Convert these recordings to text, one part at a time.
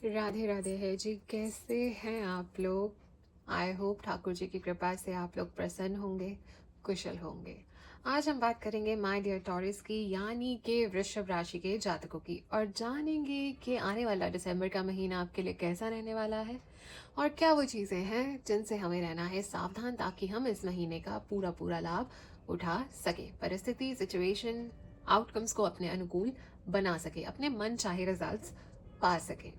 राधे राधे है जी। कैसे हैं आप लोग? आई होप ठाकुर जी की कृपा से आप लोग प्रसन्न होंगे, कुशल होंगे। आज हम बात करेंगे माय डियर टॉरिस की, यानी कि वृषभ राशि के जातकों की, और जानेंगे कि आने वाला दिसंबर का महीना आपके लिए कैसा रहने वाला है और क्या वो चीज़ें हैं जिनसे हमें रहना है सावधान, ताकि हम इस महीने का पूरा पूरा लाभ उठा सके, परिस्थिति, सिचुएशन, आउटकम्स को अपने अनुकूल बना सके, अपने मन चाहे रिजल्ट्स पा सके।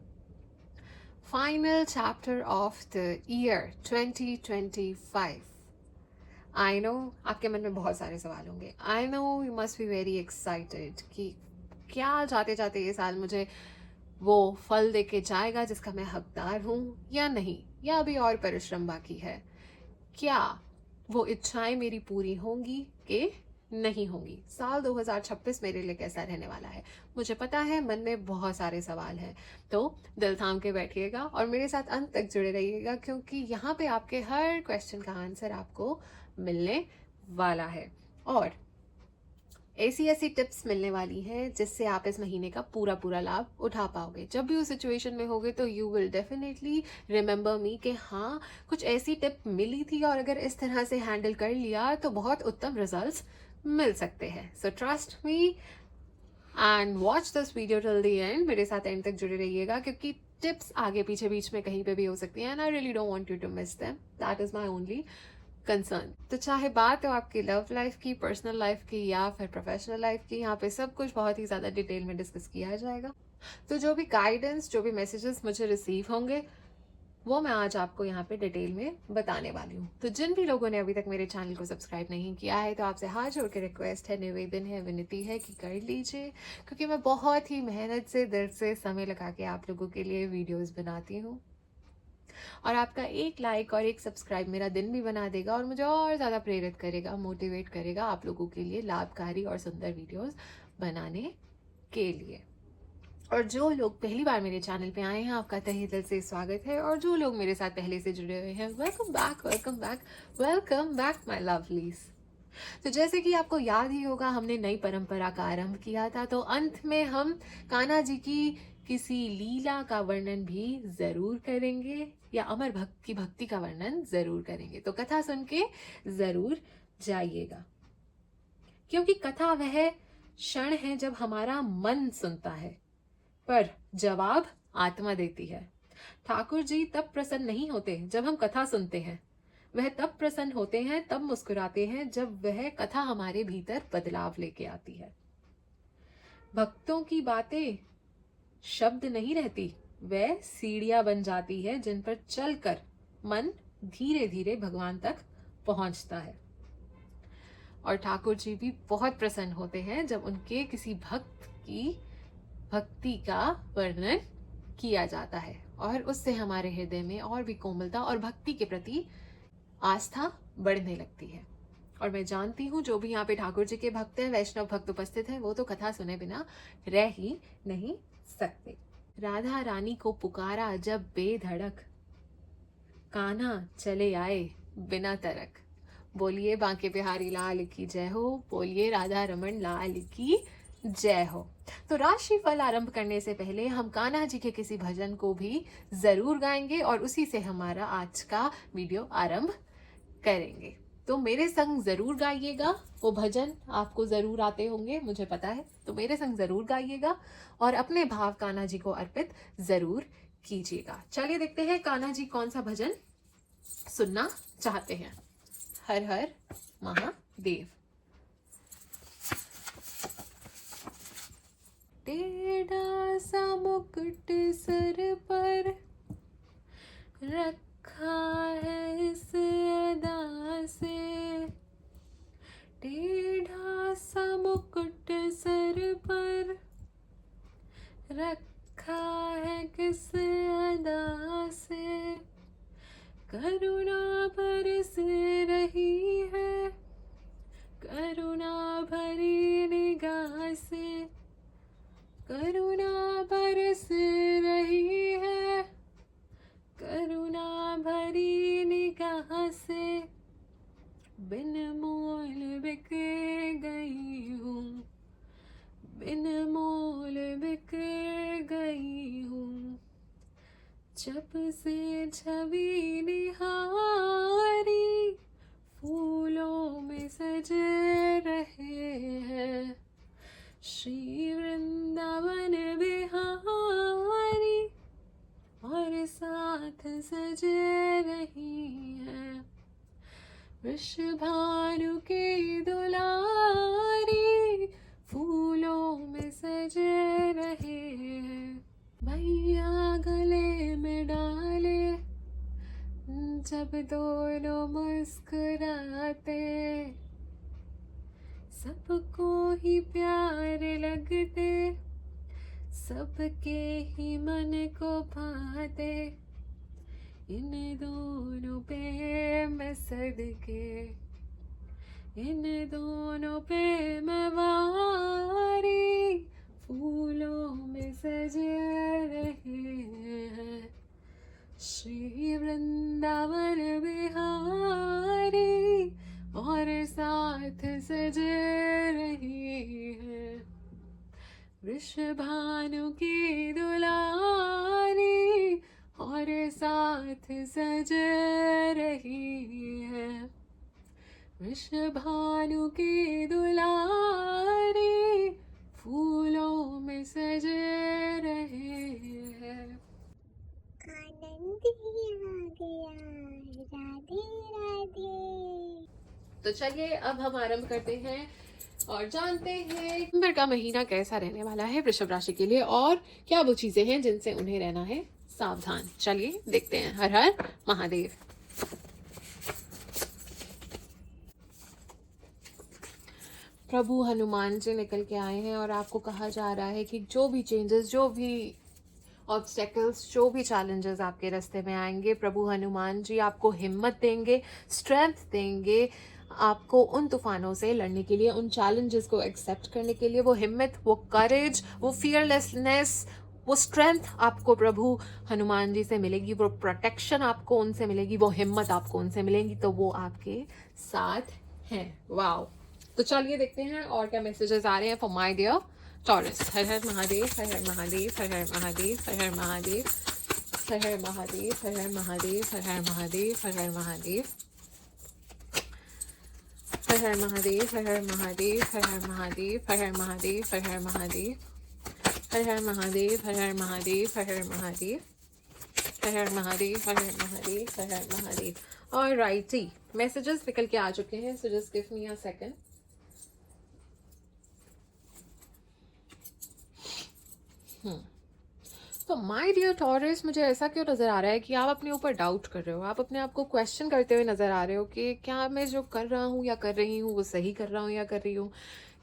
Final chapter of the year 2025. I know आपके मन में बहुत सारे सवाल होंगे। I know you must be very excited कि क्या जाते जाते ये साल मुझे वो फल दे के जाएगा जिसका मैं हकदार हूँ या नहीं, या अभी और परिश्रम बाकी है। क्या वो इच्छाएं मेरी पूरी होंगी कि नहीं होंगी? साल 2026 मेरे लिए कैसा रहने वाला है? मुझे पता है मन में बहुत सारे सवाल हैं, तो दिल थाम के बैठिएगा और मेरे साथ अंत तक जुड़े रहिएगा, क्योंकि यहाँ पे आपके हर क्वेश्चन का आंसर आपको मिलने वाला है और ऐसी ऐसी टिप्स मिलने वाली हैं जिससे आप इस महीने का पूरा पूरा लाभ उठा पाओगे। जब भी उस सिचुएशन में होगे तो यू विल डेफिनेटली रिमेंबर मी कि हाँ, कुछ ऐसी टिप मिली थी और अगर इस तरह से हैंडल कर लिया तो बहुत उत्तम रिजल्ट्स मिल सकते हैं। So trust me and watch this video till the end. मेरे साथ एंड तक जुड़े रहिएगा, क्योंकि टिप्स आगे पीछे बीच में कहीं पे भी हो सकती है and I really don't want you to miss them. That is my only concern. तो चाहे बात हो आपकी लव लाइफ की, पर्सनल लाइफ की या फिर प्रोफेशनल लाइफ की, यहाँ पे सब कुछ बहुत ही ज़्यादा डिटेल में डिस्कस किया जाएगा। तो जो भी गाइडेंस, जो भी मैसेजेस मुझे रिसीव होंगे, वो मैं आज आपको यहाँ पे डिटेल में बताने वाली हूँ। तो जिन भी लोगों ने अभी तक मेरे चैनल को सब्सक्राइब नहीं किया है, तो आपसे हाथ जोड़ के रिक्वेस्ट है, निवेदन है, विनती है कि कर लीजिए, क्योंकि मैं बहुत ही मेहनत से, दिल से समय लगा के आप लोगों के लिए वीडियोस बनाती हूँ और आपका एक लाइक और एक सब्सक्राइब मेरा दिन भी बना देगा और मुझे और ज़्यादा प्रेरित करेगा, मोटिवेट करेगा आप लोगों के लिए लाभकारी और सुंदर वीडियोस बनाने के लिए। और जो लोग पहली बार मेरे चैनल पे आए हैं, आपका तहे दिल से स्वागत है, और जो लोग मेरे साथ पहले से जुड़े हुए हैं, welcome back, welcome back, welcome back my lovelies. तो जैसे कि आपको याद ही होगा, हमने नई परंपरा का आरंभ किया था, तो अंत में हम कान्हा जी की किसी लीला का वर्णन भी जरूर करेंगे, या अमर भक्त की भक्ति का वर्णन जरूर करेंगे। तो कथा सुन के जरूर जाइएगा, क्योंकि कथा वह क्षण है जब हमारा मन सुनता है पर जवाब आत्मा देती है। ठाकुर जी तब प्रसन्न नहीं होते जब हम कथा सुनते हैं, वह तब प्रसन्न होते हैं, तब मुस्कुराते हैं जब वह कथा हमारे भीतर बदलाव लेके आती है। भक्तों की बातें शब्द नहीं रहती, वह सीढ़ियां बन जाती है जिन पर चलकर मन धीरे धीरे भगवान तक पहुंचता है। और ठाकुर जी भी बहुत प्रसन्न होते हैं जब उनके किसी भक्त की भक्ति का वर्णन किया जाता है और उससे हमारे हृदय में और भी कोमलता और भक्ति के प्रति आस्था बढ़ने लगती है। और मैं जानती हूँ जो भी यहाँ पे ठाकुर जी के भक्त हैं, वैष्णव भक्त उपस्थित हैं, वो तो कथा सुने बिना रह ही नहीं सकते। राधा रानी को पुकारा जब बेधड़क, कान्हा चले आए बिना तरक। बोलिए बांके बिहारी लाल की जय हो, बोलिए राधा रमन लाल की जय हो। तो राशिफल आरंभ करने से पहले हम कान्हा जी के किसी भजन को भी जरूर गाएंगे और उसी से हमारा आज का वीडियो आरंभ करेंगे। तो मेरे संग जरूर गाइएगा, वो भजन आपको जरूर आते होंगे, मुझे पता है, तो मेरे संग जरूर गाइएगा और अपने भाव कान्हा जी को अर्पित जरूर कीजिएगा। चलिए देखते हैं कान्हा जी कौन सा भजन सुनना चाहते हैं। हर हर महादेव। टेढ़ा सा मुकुट सर पर रखा है इस अदा से, टेढ़ा सा मुकुट सर पर रखा है किस अदा से, करुणा बरस रही है, करुणा भरी निगाह से, करुणा बरस रही है, करुणा भरी निगाह से, बिन मोल बिक गई हूँ, बिन मोल बिक गई हूँ, जब से छवि निहारी फूलों में सजे रहे हैं, श्री वृंदावन बिहारी और साथ सजे रही हैं, वृषभानु की दुलारी फूलों में सजे रहे हैं, भैया गले में डाले जब दोनों मुस्कुराते, सबको ही प्यारे लगते, सबके ही मन को भाते, इन दोनों पे मैं सदके, इन दोनों पे मैं वारी फूलों में सजे रहे हैं, श्री वृंदावन बिहारी और साथ सजे रही है, वृषभानु की दुलारी और साथ सजे रही है, वृषभानु की दुलारी फूलों में सजे रहे हैं। आनंद ही आ गया, राधे राधे। तो चलिए अब हम आरंभ करते हैं और जानते हैं नवंबर का महीना कैसा रहने वाला है वृषभ राशि के लिए और क्या वो चीजें हैं जिनसे उन्हें रहना है सावधान। चलिए देखते हैं। हर हर महादेव। प्रभु हनुमान जी निकल के आए हैं और आपको कहा जा रहा है कि जो भी चेंजेस, जो भी ऑब्स्टेकल्स, जो भी चैलेंजेस आपके रास्ते में आएंगे, प्रभु हनुमान जी आपको हिम्मत देंगे, स्ट्रेंथ देंगे आपको उन तूफानों से लड़ने के लिए, उन चैलेंजेस को एक्सेप्ट करने के लिए। वो हिम्मत, वो करेज, वो फियरलेसनेस, वो स्ट्रेंथ आपको प्रभु हनुमान जी से मिलेगी, वो प्रोटेक्शन आपको उनसे मिलेगी, वो हिम्मत आपको उनसे मिलेगी, तो वो आपके साथ हैं। वाओ। तो चलिए देखते हैं और क्या मैसेजेस आ रहे हैं for my dear Taurus. Har Har Mahadev, Har Har Mahadev, Har Har Mahadev, Har Har Mahadev, Har Har Mahadev, Har Har Mahadev, Har Har Mahadev, Har Har Mahadev, Har Har Mahadev, Har Har Mahadev, Har Har Mahadev, Har Har Mahadev, Har Har Mahadev, Har Har Mahadev, Har Har Mahadev, Har Har Mahadev, Har Har Mahadev, Har Har Mahadev, Har Har Mahadev. Alrighty, messages निकल के आ चुके हैं, so just give me a second. तो माय डियर टॉरस, मुझे ऐसा क्यों नज़र आ रहा है कि आप अपने ऊपर डाउट कर रहे हो, आप अपने आप को क्वेश्चन करते हुए नज़र आ रहे हो कि क्या मैं जो कर रहा हूँ या कर रही हूँ वो सही कर रहा हूँ या कर रही हूँ,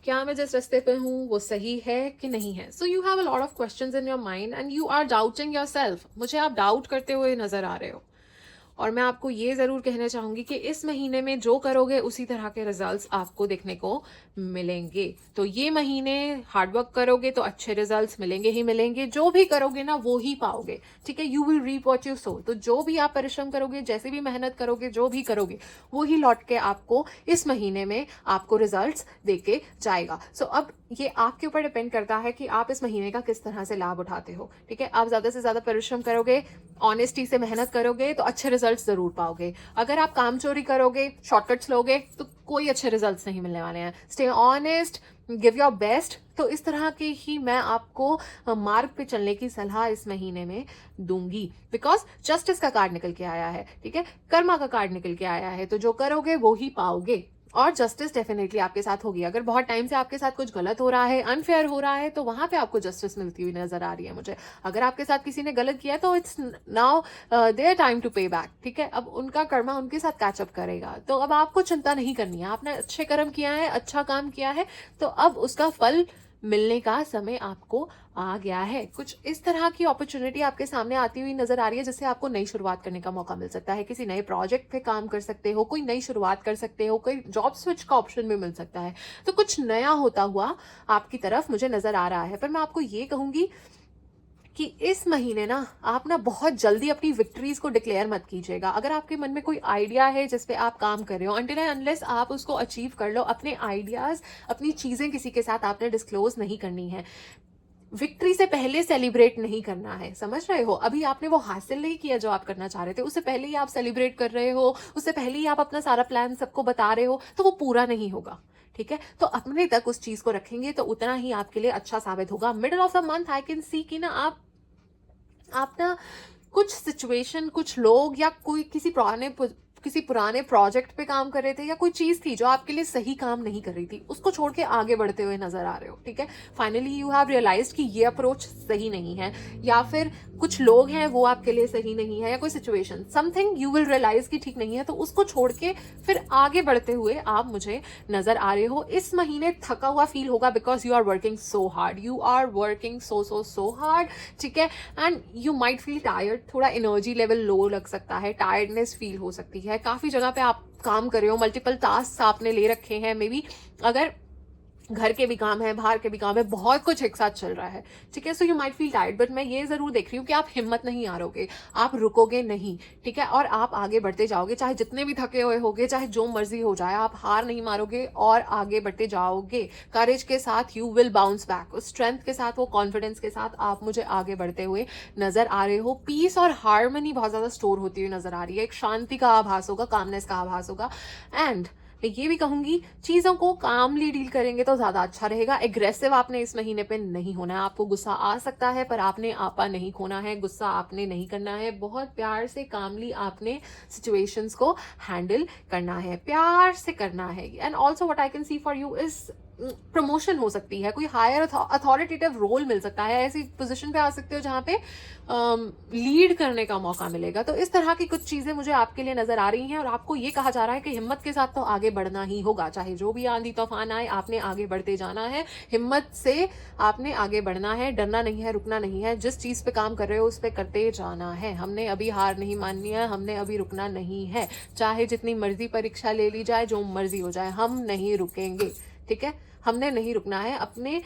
क्या मैं जिस रास्ते पे हूँ वो सही है कि नहीं है। So you have a lot of questions in your mind and you are doubting yourself. मुझे आप डाउट करते हुए नज़र आ रहे हो और मैं आपको ये ज़रूर कहना चाहूँगी कि इस महीने में जो करोगे उसी तरह के रिजल्ट्स आपको देखने को मिलेंगे। तो ये महीने हार्डवर्क करोगे तो अच्छे रिजल्ट्स मिलेंगे ही मिलेंगे, जो भी करोगे ना वो ही पाओगे, ठीक है। You will reap what you sow. तो जो भी आप परिश्रम करोगे, जैसे भी मेहनत करोगे, जो भी करोगे वो ही लौट के आपको इस महीने में आपको रिजल्ट्स देके जाएगा। सो अब ये आपके ऊपर डिपेंड करता है कि आप इस महीने का किस तरह से लाभ उठाते हो, ठीक है। आप ज़्यादा से ज़्यादा परिश्रम करोगे, ऑनेस्टी से मेहनत करोगे तो अच्छे रिजल्ट्स जरूर पाओगे। अगर आप काम चोरी करोगे, शॉर्टकट्स लोगे तो कोई अच्छे रिजल्ट्स नहीं मिलने वाले हैं। Stay honest, give your best. तो इस तरह की ही मैं आपको मार्ग पे चलने की सलाह इस महीने में दूंगी, बिकॉज जस्टिस का कार्ड निकल के आया है, ठीक है, कर्मा का कार्ड निकल के आया है। तो जो करोगे वो ही पाओगे और जस्टिस डेफिनेटली आपके साथ होगी। अगर बहुत टाइम से आपके साथ कुछ गलत हो रहा है, अनफेयर हो रहा है, तो वहां पे आपको जस्टिस मिलती हुई नजर आ रही है मुझे। अगर आपके साथ किसी ने गलत किया है तो it's now their time to pay back, ठीक है। अब उनका कर्मा उनके साथ कैचअप करेगा, तो अब आपको चिंता नहीं करनी है। आपने अच्छे कर्म किया है, अच्छा काम किया है, तो अब उसका फल मिलने का समय आपको आ गया है। कुछ इस तरह की अपॉर्चुनिटी आपके सामने आती हुई नजर आ रही है जिससे आपको नई शुरुआत करने का मौका मिल सकता है। किसी नए प्रोजेक्ट पे काम कर सकते हो, कोई नई शुरुआत कर सकते हो, कोई जॉब स्विच का ऑप्शन भी मिल सकता है। तो कुछ नया होता हुआ आपकी तरफ मुझे नजर आ रहा है। पर मैं आपको ये कहूंगी कि इस महीने ना आप ना बहुत जल्दी अपनी विक्ट्रीज को डिक्लेयर मत कीजिएगा। अगर आपके मन में कोई आइडिया है जिस पे आप काम कर रहे हो, अनटिल एंड अनलेस आप उसको अचीव कर लो, अपने आइडियाज, अपनी चीजें किसी के साथ आपने डिस्क्लोज नहीं करनी है। विक्ट्री से पहले सेलिब्रेट नहीं करना है, समझ रहे हो? अभी आपने वो हासिल नहीं किया जो आप करना चाह रहे थे, उससे पहले ही आप सेलिब्रेट कर रहे हो, उससे पहले ही आप अपना सारा प्लान सबको बता रहे हो, तो वो पूरा नहीं होगा, ठीक है? तो अपने तक उस चीज को रखेंगे तो उतना ही आपके लिए अच्छा साबित होगा। Middle of the month I can see कि ना आप ना कुछ सिचुएशन, कुछ लोग या कोई किसी पुराने प्रोजेक्ट पे काम कर रहे थे, या कोई चीज थी जो आपके लिए सही काम नहीं कर रही थी, उसको छोड़ के आगे बढ़ते हुए नजर आ रहे हो, ठीक है? फाइनली यू हैव रियलाइज्ड कि ये अप्रोच सही नहीं है, या फिर कुछ लोग हैं वो आपके लिए सही नहीं है, या कोई situation, something you will realise कि ठीक नहीं है, तो उसको छोड़ के फिर आगे बढ़ते हुए आप मुझे नजर आ रहे हो। इस महीने थका हुआ फील होगा because you are working so hard, you are working so hard, ठीक है? And you might feel tired, थोड़ा एनर्जी लेवल लो लग सकता है, टायर्डनेस फील हो सकती है। काफी जगह पे आप काम कर रहे हो, मल्टीपल टास्क आपने ले रखे हैं, मे बी अगर घर के भी काम है, बाहर के भी काम है, बहुत कुछ एक साथ चल रहा है, ठीक है? So you might feel tired, but मैं ये जरूर देख रही हूँ कि आप हिम्मत नहीं हारोगे, आप रुकोगे नहीं, ठीक है? और आप आगे बढ़ते जाओगे, चाहे जितने भी थके हुए होगे, चाहे जो मर्जी हो जाए, आप हार नहीं मारोगे और आगे बढ़ते जाओगे। करेज के साथ यू विल बाउंस बैक, उस स्ट्रेंथ के साथ, वो कॉन्फिडेंस के साथ आप मुझे आगे बढ़ते हुए नजर आ रहे हो। पीस और हार्मनी बहुत ज्यादा स्टोर होती हुई नजर आ रही है, एक शांति का आभास होगा, कामनेस का आभास होगा। एंड मैं ये भी कहूंगी, चीजों को कामली डील करेंगे तो ज्यादा अच्छा रहेगा। एग्रेसिव आपने इस महीने पे नहीं होना है, आपको गुस्सा आ सकता है पर आपने आपा नहीं खोना है, गुस्सा आपने नहीं करना है, बहुत प्यार से कामली आपने सिचुएशंस को हैंडल करना है, प्यार से करना है। And also what I can see for you is promotion हो सकती है, कोई हायर अथॉरिटेटिव रोल मिल सकता है, ऐसी पोजीशन पे आ सकते हो जहां पे लीड करने का मौका मिलेगा। तो इस तरह की कुछ चीजें मुझे आपके लिए नजर आ रही हैं, और आपको ये कहा जा रहा है कि हिम्मत के साथ तो आगे बढ़ना ही होगा, चाहे जो भी आंधी तूफान आए, आपने आगे बढ़ते जाना है, हिम्मत से आपने आगे बढ़ना है, डरना नहीं है, रुकना नहीं है, जिस चीज पे काम कर रहे हो उस पे करते जाना है। हमने अभी हार नहीं माननी है, हमने अभी रुकना नहीं है, चाहे जितनी मर्जी परीक्षा ले ली जाए, जो मर्जी हो जाए, हम नहीं रुकेंगे, ठीक है? हमने नहीं रुकना है, अपने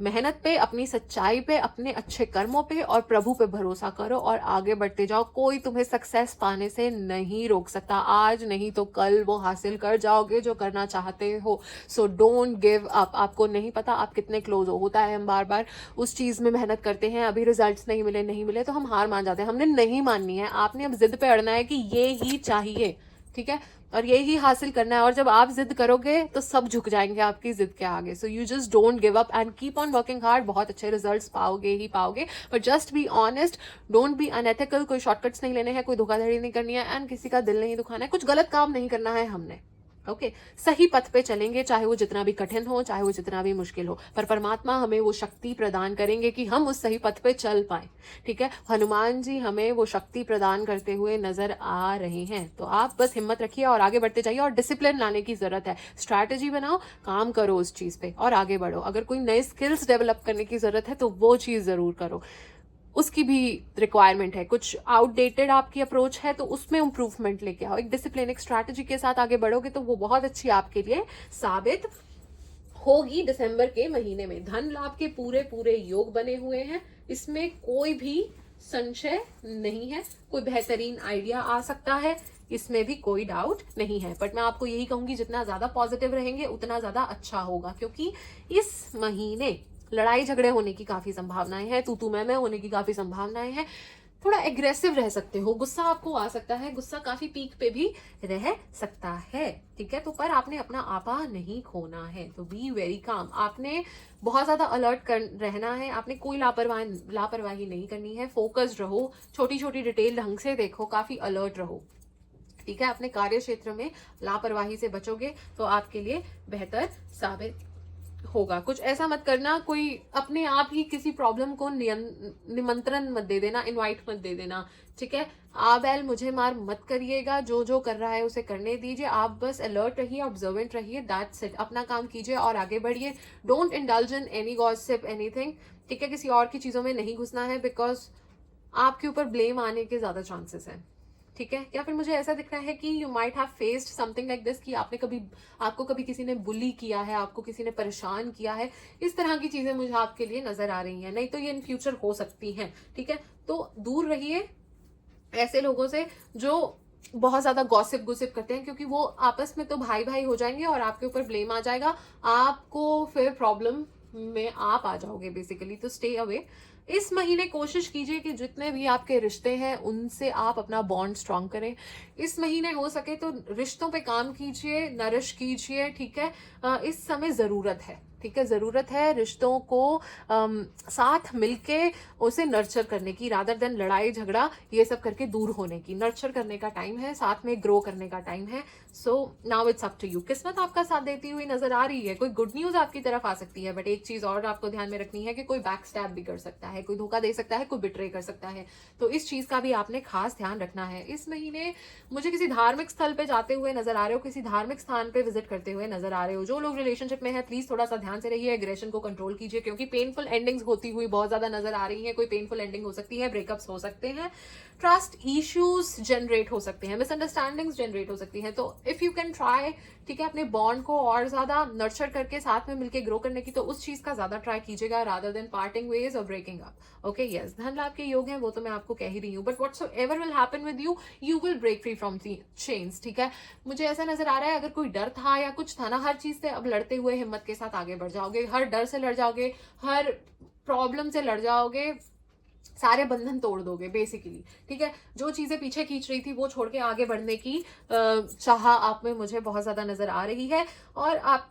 मेहनत पे, अपनी सच्चाई पे, अपने अच्छे कर्मों पे और प्रभु पे भरोसा करो और आगे बढ़ते जाओ। कोई तुम्हें सक्सेस पाने से नहीं रोक सकता, आज नहीं तो कल वो हासिल कर जाओगे जो करना चाहते हो। So don't give up. आपको नहीं पता आप कितने क्लोज हो, होता है हम बार बार उस चीज में मेहनत करते हैं, अभी रिजल्ट्स नहीं मिले तो हम हार मान जाते हैं। हमने नहीं माननी है, आपने अब जिद पे अड़ना है कि ये ही चाहिए, ठीक है? और यही हासिल करना है, और जब आप जिद करोगे तो सब झुक जाएंगे आपकी जिद के आगे। So you just don't give up and keep on working hard, बहुत अच्छे रिजल्ट्स पाओगे ही पाओगे, but just be honest, don't be unethical, कोई शॉर्टकट्स नहीं लेने हैं, कोई धोखाधड़ी नहीं करनी है, एंड किसी का दिल नहीं दुखाना है, कुछ गलत काम नहीं करना है हमने, ओके? सही पथ पे चलेंगे, चाहे वो जितना भी कठिन हो, चाहे वो जितना भी मुश्किल हो, पर परमात्मा हमें वो शक्ति प्रदान करेंगे कि हम उस सही पथ पे चल पाए, ठीक है? हनुमान जी हमें वो शक्ति प्रदान करते हुए नजर आ रहे हैं। तो आप बस हिम्मत रखिए और आगे बढ़ते जाइए, और डिसिप्लिन लाने की जरूरत है, स्ट्रैटेजी बनाओ, काम करो उस चीज पे और आगे बढ़ो। अगर कोई नए स्किल्स डेवलप करने की जरूरत है तो वो चीज जरूर करो, उसकी भी रिक्वायरमेंट है। कुछ आउटडेटेड आपकी अप्रोच है तो उसमें इंप्रूवमेंट लेके आओ, एक डिसिप्लिन, एक स्ट्रैटेजी के साथ आगे बढ़ोगे तो वो बहुत अच्छी आपके लिए साबित होगी। दिसंबर के महीने में धन लाभ के पूरे पूरे योग बने हुए हैं, इसमें कोई भी संशय नहीं है, कोई बेहतरीन आइडिया आ सकता है, इसमें भी कोई डाउट नहीं है। बट मैं आपको यही कहूंगी, जितना ज्यादा पॉजिटिव रहेंगे उतना ज्यादा अच्छा होगा, क्योंकि इस महीने लड़ाई झगड़े होने की काफी संभावनाएं हैं, तू मैं होने की काफी संभावनाएं हैं, थोड़ा एग्रेसिव रह सकते हो, गुस्सा आपको आ सकता है, गुस्सा काफी पीक पे भी रह सकता है, ठीक है? तो पर आपने अपना आपा नहीं खोना है, तो बी वेरी काम। आपने बहुत ज्यादा अलर्ट कर रहना है, आपने कोई लापरवाही नहीं करनी है, फोकस्ड रहो, छोटी छोटी डिटेल ढंग से देखो, काफी अलर्ट रहो, ठीक है? अपने कार्य क्षेत्र में लापरवाही से बचोगे तो आपके लिए बेहतर साबित होगा। कुछ ऐसा मत करना, कोई अपने आप ही किसी प्रॉब्लम को निमंत्रण मत दे देना, इनवाइट मत दे देना, ठीक है? बैल मुझे मार मत करिएगा, जो जो कर रहा है उसे करने दीजिए, आप बस अलर्ट रहिए, ऑब्जर्वेंट रहिए, दैट्स इट। अपना काम कीजिए और आगे बढ़िए। Don't indulge in any gossip, anything, ठीक है? किसी और की चीजों में नहीं घुसना है, बिकॉज आपके ऊपर ब्लेम आने के ज्यादा चांसेस हैं, ठीक है? या फिर मुझे ऐसा दिख रहा है कि you might have faced something like this, कि आपको कभी किसी ने बुली किया है, आपको किसी ने परेशान किया है, इस तरह की चीजें मुझे आपके लिए नजर आ रही हैं, नहीं तो ये इन फ्यूचर हो सकती हैं, ठीक है? तो दूर रहिए ऐसे लोगों से जो बहुत ज्यादा गॉसिप गुसिप करते हैं, क्योंकि वो आपस में तो भाई भाई हो जाएंगे और आपके ऊपर ब्लेम आ जाएगा, आपको फिर प्रॉब्लम में आप आ जाओगे बेसिकली, तो स्टे अवे। इस महीने कोशिश कीजिए कि जितने भी आपके रिश्ते हैं उनसे आप अपना बॉन्ड स्ट्रांग करें। इस महीने हो सके तो रिश्तों पे काम कीजिए, नरिश कीजिए, ठीक है। इस समय ज़रूरत है, ठीक है, ज़रूरत है रिश्तों को साथ मिलके उसे नर्चर करने की, रादर देन लड़ाई झगड़ा ये सब करके दूर होने की। नर्चर करने का टाइम है, साथ में ग्रो करने का टाइम है। So now it's up to you. किस्मत आपका साथ देती हुई नजर आ रही है, कोई गुड न्यूज आपकी तरफ आ सकती है, बट एक चीज और आपको ध्यान में रखनी है कि कोई बैक स्टैब भी कर सकता है, कोई धोखा दे सकता है, कोई बिट्रे कर सकता है। तो इस चीज का भी आपने खास ध्यान रखना है। इस महीने मुझे किसी धार्मिक स्थल पे जाते हुए नजर आ रहे हो, किसी धार्मिक स्थान पे विजिट करते हुए नजर आ रहे हो। जो लोग रिलेशनशिप में है प्लीज थोड़ा सा ध्यान से रहिए, एग्रेशन को कंट्रोल कीजिए, क्योंकि पेनफुल एंडिंग्स होती हुई बहुत ज्यादा नजर आ रही है। कोई पेनफुल एंडिंग हो सकती है, ब्रेकअप्स हो सकते हैं, ट्रस्ट इश्यूज जनरेट हो सकते हैं, मिसअंडरस्टैंडिंग्स जनरेट हो सकती हैं। तो इफ यू कैन ट्राई, ठीक है, अपने बॉन्ड को और ज्यादा नर्चर करके साथ में मिलकर ग्रो करने की, तो उस चीज का ज्यादा ट्राई कीजिएगा रादर देन पार्टिंग वेज और ब्रेकिंग अप। ओके, यस, धन लाभ के योग हैं वो तो मैं आपको कह ही रही हूँ, but whatsoever will happen with you, you will break free from chains, ठीक है। मुझे ऐसा नजर आ रहा है अगर कोई डर था या कुछ था ना, हर चीज से अब लड़ते हुए हिम्मत के साथ आगे बढ़ जाओगे, हर डर से लड़ जाओगे, हर प्रॉब्लम से लड़ जाओगे, सारे बंधन तोड़ दोगे बेसिकली, ठीक है। जो चीजें पीछे खींच रही थी वो छोड़ के आगे बढ़ने की चाह आप में मुझे बहुत ज्यादा नजर आ रही है। और आप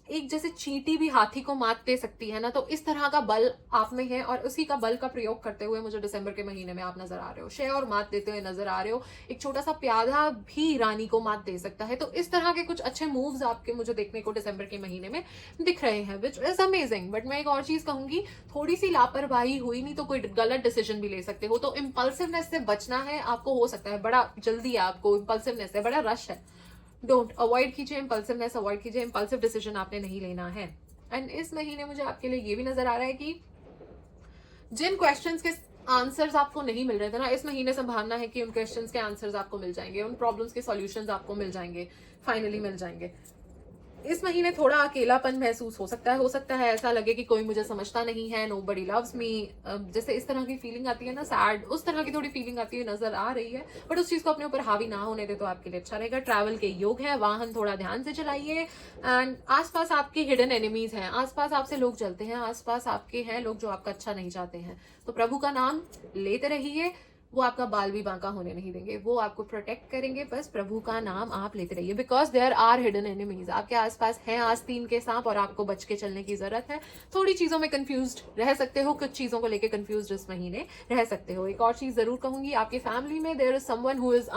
एक जैसे चींटी भी हाथी को मात दे सकती है ना, तो इस तरह का बल आप में है, और उसी का बल का प्रयोग करते हुए मुझे दिसंबर के महीने में आप नजर आ रहे हो, शेर और मात देते हुए नजर आ रहे हो। एक छोटा सा प्यादा भी रानी को मात दे सकता है। तो इस तरह के कुछ अच्छे मूव्स आपके मुझे देखने को दिसंबर के महीने में दिख रहे हैं, विच इज अमेजिंग। बट मैं एक और चीज कहूंगी, थोड़ी सी लापरवाही हुई नहीं तो कोई गलत डिसीजन भी ले सकते हो। तो इंपल्सिवनेस से बचना है आपको, हो सकता है बड़ा जल्दी है आपको, इंपल्सिवनेस है, बड़ा रश है, डोंट, अवॉइड कीजिए इंपल्सिवनेस, अवॉइड कीजिए, इंपल्सिव डिसीजन आपने नहीं लेना है। एंड इस महीने मुझे आपके लिए ये भी नजर आ रहा है कि जिन क्वेश्चंस के आंसर्स आपको नहीं मिल रहे थे ना, इस महीने संभावना है कि उन क्वेश्चंस के आंसर्स आपको मिल जाएंगे, उन प्रॉब्लम्स के सॉल्यूशंस आपको मिल जाएंगे, फाइनली मिल जाएंगे। इस महीने थोड़ा अकेलापन महसूस हो सकता है ऐसा लगे कि कोई मुझे समझता नहीं है, नोबडी लव्स मी, जैसे इस तरह की फीलिंग आती है ना, सैड, उस तरह की थोड़ी फीलिंग आती है, नजर आ रही है। बट उस चीज को अपने ऊपर हावी ना होने दे तो आपके लिए अच्छा रहेगा। ट्रैवल के योग है, वाहन थोड़ा ध्यान से चलाइए। एंड आसपास आपके हिडन एनिमीज हैं, आसपास आपसे लोग चलते हैं, आसपास आपके हैं लोग जो आपका अच्छा नहीं चाहते हैं, तो प्रभु का नाम लेते रहिए, वो आपका बाल भी बांका होने नहीं देंगे, वो आपको प्रोटेक्ट करेंगे। बस प्रभु का नाम आप लेते रहिए, because there are hidden enemies, आपके आसपास हैं आस्तीन के सांप, और आपको बच के चलने की जरूरत है। थोड़ी चीजों में कंफ्यूज्ड रह सकते हो, कुछ चीजों को लेकर कंफ्यूज्ड इस महीने रह सकते हो। एक और चीज जरूर कहूंगी, आपके फैमिली में there is someone who is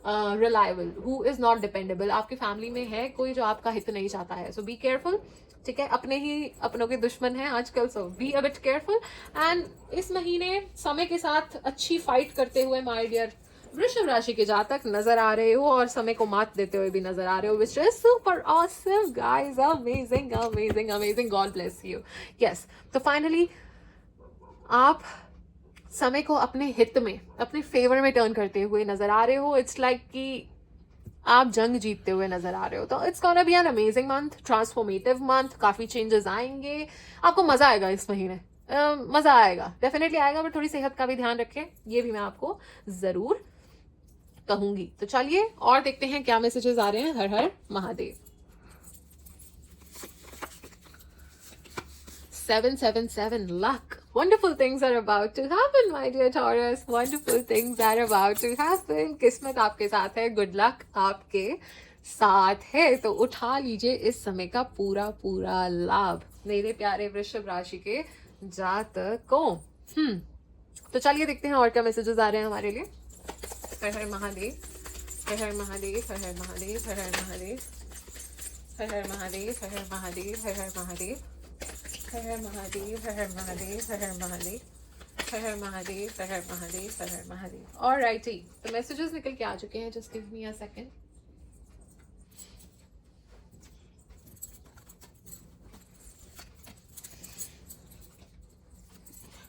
reliable, who is not dependable. आपके फैमिली में है कोई जो आपका हित नहीं चाहता है, सो बी केयरफुल, ठीक है। अपने ही अपनों के दुश्मन हैं आजकल, so be a bit careful. And इस महीने समय के साथ अच्छी फाइट करते हुए माय डियर वृषभ राशि के जातक नजर आ रहे हो, और समय को मात देते हुए भी नजर आ रहे हो, which is super awesome guys, amazing amazing amazing, God bless you. Yes, तो फाइनली आप समय को अपने हित में, अपने फेवर में टर्न करते हुए नजर आ रहे हो। इट्स लाइक कि आप जंग जीतते हुए नजर आ रहे हो। तो it's gonna be an amazing month, transformative month, काफी चेंजेस आएंगे, आपको मजा आएगा इस महीने, मजा आएगा, डेफिनेटली आएगा, बट थोड़ी सेहत का भी ध्यान रखें, ये भी मैं आपको जरूर कहूंगी। तो चलिए और देखते हैं क्या मैसेजेस आ रहे हैं। हर Har Mahadev. 777 luck. Wonderful things are about to happen, my dear Taurus. Wonderful things are about to happen. किस्मत आपके साथ है, गुड लक आपके साथ है, तो उठा लीजिए इस समय का पूरा पूरा लाभ मेरे प्यारे वृषभ राशि के जातकों। तो चलिए देखते हैं और क्या मैसेजेस आ रहे हैं हमारे लिए। हर हर महादेव, हर हर महादेव, हर हर महादेव, हर हर महादेव, हर हर महादेव, हर हर महादेव, हर हर महादेव, हर हर महादेव, हर हर महादेव, हर हर महादेव, हर हर महादेव, हर हर महादेव, हर हर महादेव। ऑलराइटी, तो मैसेजेस निकल के आ चुके हैं, just give me a second.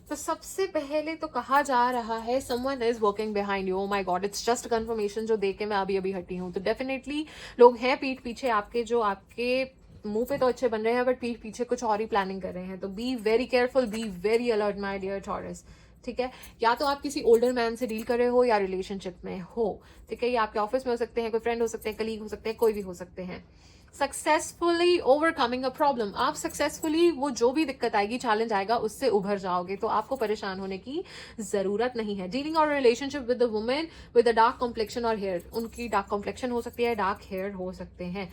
तो सबसे पहले तो कहा जा रहा है someone is working behind you. O my God, it's just confirmation जो देख के मैं अभी अभी हटी हूँ। तो डेफिनेटली लोग हैं पीठ पीछे आपके, जो आपके मुंह पे तो अच्छे बन रहे हैं बट पीठ पीछे कुछ और ही प्लानिंग कर रहे हैं। तो be very careful, be very alert my dear Taurus, ठीक है। या तो आप किसी ओल्डर मैन से डील कर रहे हो या रिलेशनशिप में हो, ठीक है। ये आपके ऑफिस में हो सकते हैं, कोई फ्रेंड हो सकते हैं, कलीग हो सकते हैं, कोई भी हो सकते हैं। सक्सेसफुली ओवरकमिंग अ प्रॉब्लम, आप सक्सेसफुली वो जो भी दिक्कत आएगी, चैलेंज आएगा, उससे उभर जाओगे, तो आपको परेशान होने की जरूरत नहीं है। डीलिंग और relationship with the women with a dark complexion और हेयर, उनकी डार्क कॉम्प्लेक्शन हो सकती है, डार्क हेयर हो सकते हैं।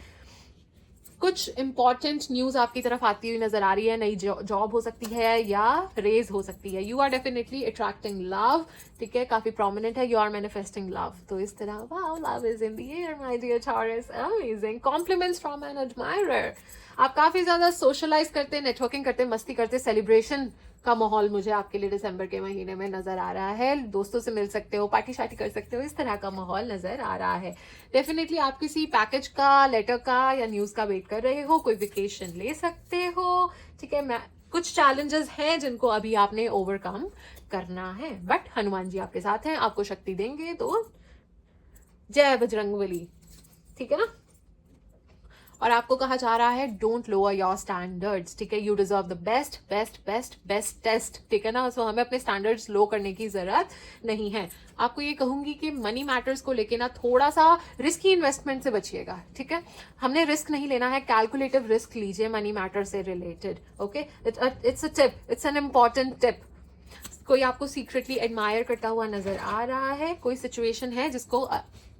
कुछ इंपॉर्टेंट न्यूज आपकी तरफ आती हुई नजर आ रही है, नई जॉब हो सकती है या रेज हो सकती है। You are definitely attracting love, ठीक है, काफी प्रोमिनेंट है, यू आर मैनिफेस्टिंग लव। तो इस तरह wow, love is in the air my dear Taurus, amazing, compliments from an admirer. आप काफी ज्यादा सोशलाइज करते, नेटवर्किंग करते, मस्ती करते, सेलिब्रेशन का माहौल मुझे आपके लिए दिसंबर के महीने में नजर आ रहा है। दोस्तों से मिल सकते हो, पार्टी शार्टी कर सकते हो, इस तरह का माहौल नजर आ रहा है। डेफिनेटली आप किसी पैकेज का, लेटर का या न्यूज का वेट कर रहे हो, कोई वेकेशन ले सकते हो, ठीक है। मैं कुछ चैलेंजेस हैं जिनको अभी आपने ओवरकम करना है, बट हनुमान जी आपके साथ हैं, आपको शक्ति देंगे। तो जय बजरंगबली, ठीक है ना। और आपको कहा जा रहा है डोंट लोअर योर स्टैंडर्ड्स, ठीक है, you deserve the best best best best test, ठीक है ना। सो हमें अपने स्टैंडर्ड्स लो करने की जरूरत नहीं है। आपको ये कहूंगी कि मनी मैटर्स को लेके ना थोड़ा सा रिस्की इन्वेस्टमेंट से बचिएगा, ठीक है। हमने रिस्क नहीं लेना है, कैलकुलेटिव रिस्क लीजिए मनी मैटर से related, okay. It's a tip, it's an important tip. कोई आपको सीक्रेटली एडमायर करता हुआ नजर आ रहा है, कोई सिचुएशन है जिसको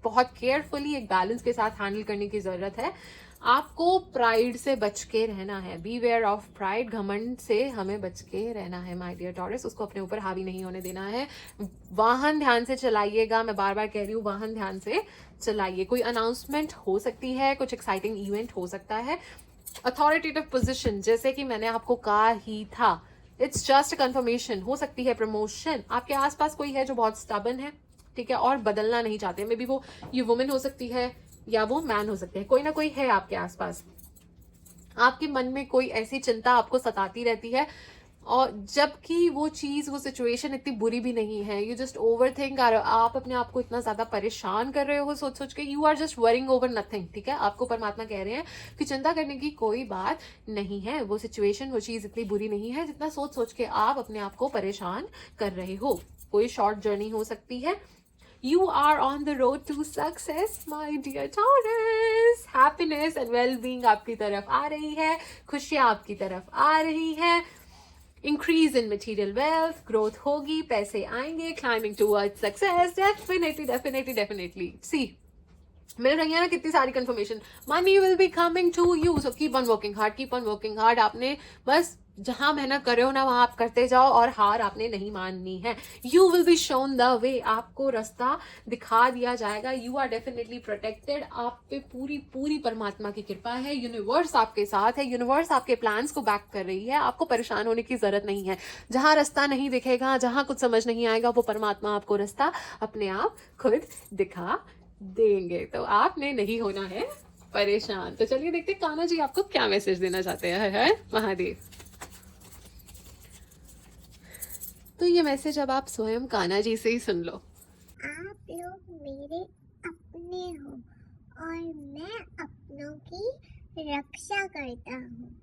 बहुत केयरफुली एक बैलेंस के साथ हैंडल करने की जरूरत है। आपको प्राइड से बच के रहना है, बी वेयर ऑफ प्राइड, घमंड से हमें बच के रहना है माय डियर टॉरस, उसको अपने ऊपर हावी नहीं होने देना है। वाहन ध्यान से चलाइएगा, मैं बार बार कह रही हूँ, वाहन ध्यान से चलाइए। कोई अनाउंसमेंट हो सकती है, कुछ एक्साइटिंग इवेंट हो सकता है। अथॉरिटेटिव पोजिशन, जैसे कि मैंने आपको कहा ही था, इट्स जस्ट कंफर्मेशन, हो सकती है प्रमोशन। आपके आसपास कोई है जो बहुत स्टबन है, ठीक है, और बदलना नहीं चाहते, मे बी वो ये वुमेन हो सकती है या वो मैन हो सकते हैं, कोई ना कोई है आपके आसपास। आपके मन में कोई ऐसी चिंता आपको सताती रहती है, और जबकि वो चीज, वो सिचुएशन इतनी बुरी भी नहीं है, यू जस्ट ओवर थिंक, आप अपने आप को इतना ज्यादा परेशान कर रहे हो सोच सोच के, you are just worrying over nothing, ठीक है। आपको परमात्मा कह रहे हैं कि चिंता करने की कोई बात नहीं है, वो सिचुएशन, वो चीज इतनी बुरी नहीं है जितना सोच सोच के आप अपने आप को परेशान कर रहे हो। कोई शॉर्ट जर्नी हो सकती है। You are on the road to success, my dear Taurus. Happiness and well-being आपकी तरफ आ रही है, खुशियां आपकी तरफ आ रही है। Increase in material wealth, growth होगी, पैसे आएंगे, climbing towards success, definitely, definitely, definitely. See, मिल रही है ना कितनी सारी confirmation, money will be coming to you, so keep on working hard, keep on working hard. आपने बस जहां मेहनत कर रहे हो ना, वहां आप करते जाओ, और हार आपने नहीं माननी है। You will be shown the way, आपको रास्ता दिखा दिया जाएगा। यू आर डेफिनेटली प्रोटेक्टेड, आप पे पूरी पूरी परमात्मा की कृपा है, यूनिवर्स आपके साथ है, यूनिवर्स आपके प्लान्स को बैक कर रही है, आपको परेशान होने की जरूरत नहीं है। जहां रास्ता नहीं दिखेगा, जहां कुछ समझ नहीं आएगा, वो परमात्मा आपको रास्ता अपने आप खुद दिखा देंगे। तो आपने नहीं होना है परेशान। तो चलिए देखते हैं कान्हा जी आपको क्या मैसेज देना चाहते हैं। हर महादेव। तो ये मैसेज अब आप स्वयं कान्हा जी से ही सुन लो। आप लोग मेरे अपने हो और मैं अपनों की रक्षा करता हूँ।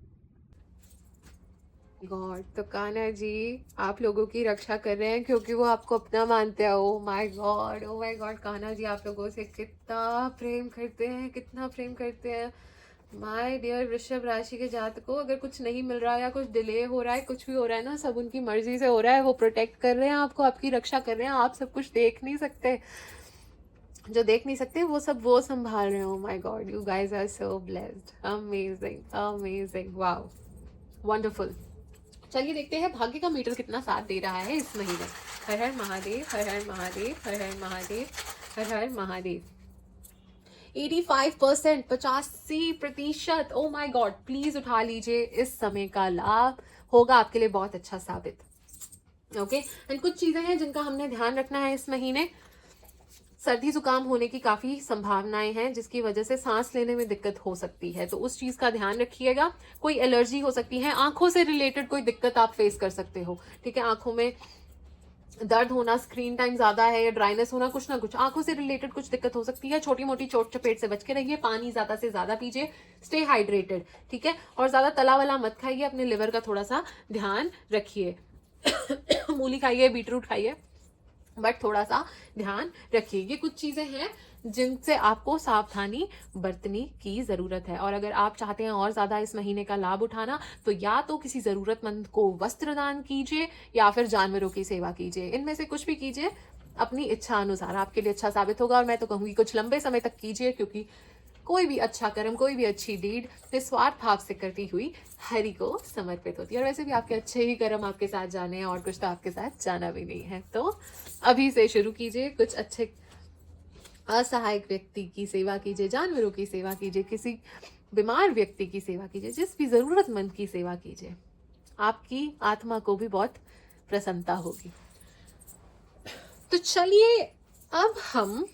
गॉड, तो कान्हा जी आप लोगों की रक्षा कर रहे हैं क्योंकि वो आपको अपना मानते हैं। Oh my god, oh my god, Kanha ji आप लोगों से कितना प्रेम करते हैं, कितना प्रेम करते हैं। माय डियर वृषभ राशि के जातकों, अगर कुछ नहीं मिल रहा है या कुछ डिले हो रहा है, कुछ भी हो रहा है ना, सब उनकी मर्जी से हो रहा है। वो प्रोटेक्ट कर रहे हैं आपको, आपकी रक्षा कर रहे हैं। आप सब कुछ देख नहीं सकते, जो देख नहीं सकते वो सब वो संभाल रहे हो। My God, you guys are so blessed, amazing amazing, wow, wonderful. चलिए देखते हैं भाग्य का मीटर कितना साथ दे रहा है इस महीने। Har Har Mahadev, Har Har Mahadev, Har Har Mahadev, Har Har Mahadev. 85%, 85%, oh my god, please उठा लीजिए, इस समय का लाभ होगा आपके लिए बहुत अच्छा साबित। ओके, एंड कुछ चीजें हैं जिनका हमने ध्यान रखना है इस महीने। सर्दी जुकाम होने की काफी संभावनाएं हैं, जिसकी वजह से सांस लेने में दिक्कत हो सकती है, तो उस चीज का ध्यान रखिएगा। कोई एलर्जी हो सकती है, आंखों से रिलेटेड कोई दिक्कत आप फेस कर सकते हो, ठीक है। आंखों में दर्द होना, स्क्रीन टाइम ज्यादा है, या ड्राइनेस होना, कुछ ना कुछ आंखों से रिलेटेड कुछ दिक्कत हो सकती है। छोटी मोटी चोट चपेट से बच के रहिए, पानी ज्यादा से ज्यादा पीजिए, स्टे हाइड्रेटेड, ठीक है। और ज्यादा तला वाला मत खाइए, अपने लिवर का थोड़ा सा ध्यान रखिए। मूली खाइए, बीटरूट खाइए, बट थोड़ा सा ध्यान रखिए, ये कुछ चीजें हैं जिनसे आपको सावधानी बरतने की जरूरत है। और अगर आप चाहते हैं और ज्यादा इस महीने का लाभ उठाना, तो या तो किसी जरूरतमंद को वस्त्र दान कीजिए या फिर जानवरों की सेवा कीजिए। इनमें से कुछ भी कीजिए, अपनी इच्छा अनुसार आपके लिए अच्छा साबित होगा। और मैं तो कहूंगी कुछ लंबे समय तक कीजिए, क्योंकि कोई भी अच्छा कर्म, कोई भी अच्छी डीड निस्वार्थ भाव से करती हुई हरि को समर्पित होती है। और वैसे भी आपके अच्छे ही कर्म आपके साथ जाने हैं, और कुछ तो आपके साथ जाना भी नहीं है। तो अभी से शुरू कीजिए, कुछ अच्छे असहायक व्यक्ति की सेवा कीजिए, जानवरों की सेवा कीजिए, किसी बीमार व्यक्ति की सेवा कीजिए, जिस भी जरूरतमंद की सेवा कीजिए। आपकी आत्मा को भी बहुत प्रसन्नता होगी। तो चलिए अब हम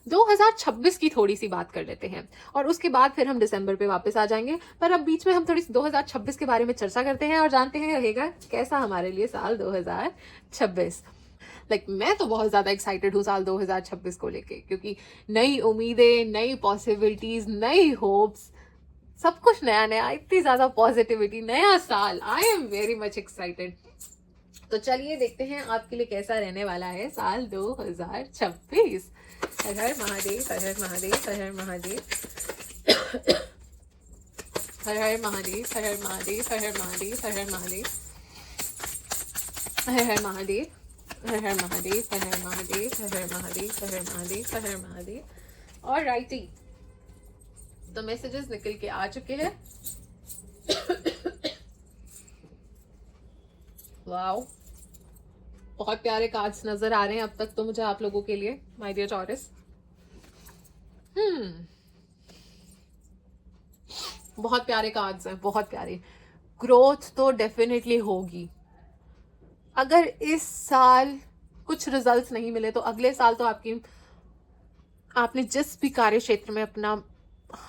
2026 की थोड़ी सी बात कर लेते हैं, और उसके बाद फिर हम दिसंबर पे वापस आ जाएंगे। पर अब बीच में हम थोड़ी सी 2026 के बारे में चर्चा करते हैं और जानते हैं रहेगा कैसा हमारे लिए साल 2026। मैं तो बहुत ज्यादा एक्साइटेड हूँ साल 2026 को लेके, क्योंकि नई उम्मीदें, नई पॉसिबिलिटीज, नई होप्स, सब कुछ नया नया, इतनी ज्यादा पॉजिटिविटी, नया साल। I am very much excited. तो चलिए देखते हैं आपके लिए कैसा रहने वाला है साल 2026। हर हर महादेव, हर हर महादेव, हर हर महादेव, हर हर महादेव, हर हर महादेव, हर हर महादेव, हर हर महादेव, हर हर महादेव, हर हर महादेव, हर हर महादेव, हर हर महादेव, हर हर महादेव, हर हर महादेव। और राइटिंग तो मैसेजेस निकल के आ चुके हैं। वाओ, बहुत प्यारे कार्ड्स नजर आ रहे हैं अब तक तो मुझे आप लोगों के लिए, माय डियर टॉरस। बहुत प्यारे कार्ड्स हैं, बहुत प्यारे। ग्रोथ तो डेफिनेटली होगी। अगर इस साल कुछ रिजल्ट्स नहीं मिले, तो अगले साल तो आपने जिस भी कार्य क्षेत्र में अपना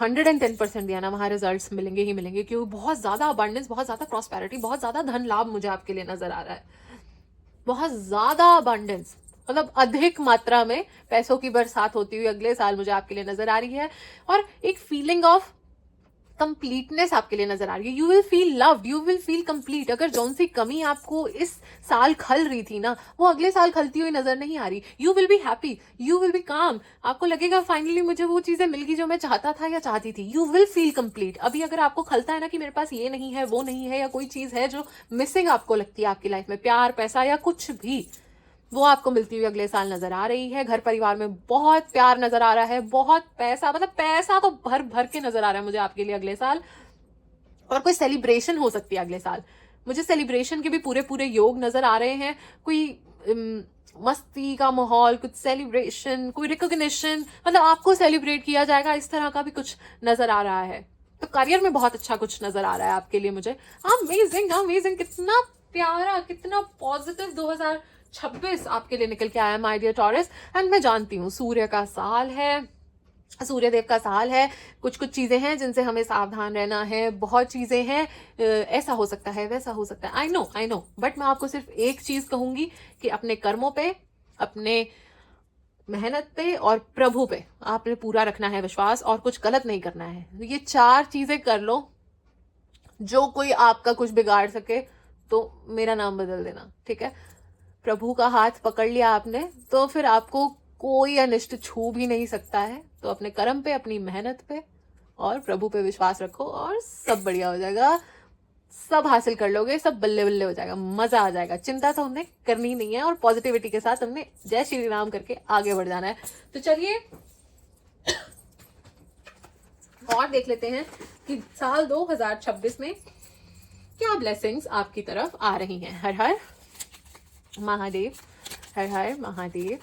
110% दिया ना, वहां रिजल्ट्स मिलेंगे ही मिलेंगे। क्योंकि बहुत ज्यादा अबंडेंस, बहुत ज्यादा प्रॉस्पेरिटी, बहुत ज्यादा धन लाभ मुझे आपके लिए नजर आ रहा है। बहुत ज्यादा अबंडेंस, मतलब अधिक मात्रा में पैसों की बरसात होती हुई अगले साल मुझे आपके लिए नजर आ रही है। और एक फीलिंग ऑफ कंप्लीटनेस आपके लिए नजर आ रही है। You will feel loved, you will feel complete. अगर जौन सी कमी आपको इस साल खल रही थी ना, वो अगले साल खलती हुई नजर नहीं आ रही। You will be happy, you will be काम। आपको लगेगा फाइनली मुझे वो चीजें मिल गई जो मैं चाहता था या चाहती थी। You will feel complete. अभी अगर आपको खलता है ना कि मेरे पास ये नहीं है, वो नहीं है, या कोई चीज है जो मिसिंग आपको लगती है आपकी लाइफ में, प्यार, पैसा या कुछ भी, वो आपको मिलती हुई अगले साल नजर आ रही है। घर परिवार में बहुत प्यार नजर आ रहा है, बहुत पैसा, मतलब पैसा तो भर भर के नजर आ रहा है मुझे आपके लिए अगले साल। और कोई सेलिब्रेशन हो सकती है अगले साल, मुझे सेलिब्रेशन के भी पूरे पूरे योग नजर आ रहे हैं। कोई मस्ती का माहौल, कुछ सेलिब्रेशन, कोई रिकॉग्निशन, मतलब आपको सेलिब्रेट किया जाएगा, इस तरह का भी कुछ नजर आ रहा है। तो करियर में बहुत अच्छा कुछ नजर आ रहा है आपके लिए मुझे। अमेजिंग, अमेजिंग, कितना प्यारा, कितना पॉजिटिव 2026 आपके लिए निकल के आया माय डियर टॉरस। एंड मैं जानती हूँ सूर्य का साल है, सूर्य देव का साल है। कुछ कुछ चीजें हैं जिनसे हमें सावधान रहना है, बहुत चीजें हैं, ऐसा हो सकता है, वैसा हो सकता है। आई नो, बट मैं आपको सिर्फ एक चीज कहूंगी कि अपने कर्मों पे, अपने मेहनत पे और प्रभु पे आपने पूरा रखना है विश्वास, और कुछ गलत नहीं करना है। ये 4 चीजें कर लो, जो कोई आपका कुछ बिगाड़ सके तो मेरा नाम बदल देना, ठीक है। प्रभु का हाथ पकड़ लिया आपने तो फिर आपको कोई अनिष्ट छू भी नहीं सकता है। तो अपने कर्म पे, अपनी मेहनत पे और प्रभु पे विश्वास रखो, और सब बढ़िया हो जाएगा, सब हासिल कर लोगे, सब बल्ले बल्ले हो जाएगा, मजा आ जाएगा। चिंता तो हमने करनी नहीं है, और पॉजिटिविटी के साथ हमने जय श्री राम करके आगे बढ़ जाना है। तो चलिए और देख लेते हैं कि साल 2026 में क्या ब्लेसिंग्स आपकी तरफ आ रही हैं। हर Har Mahadev, Har Har Mahadev,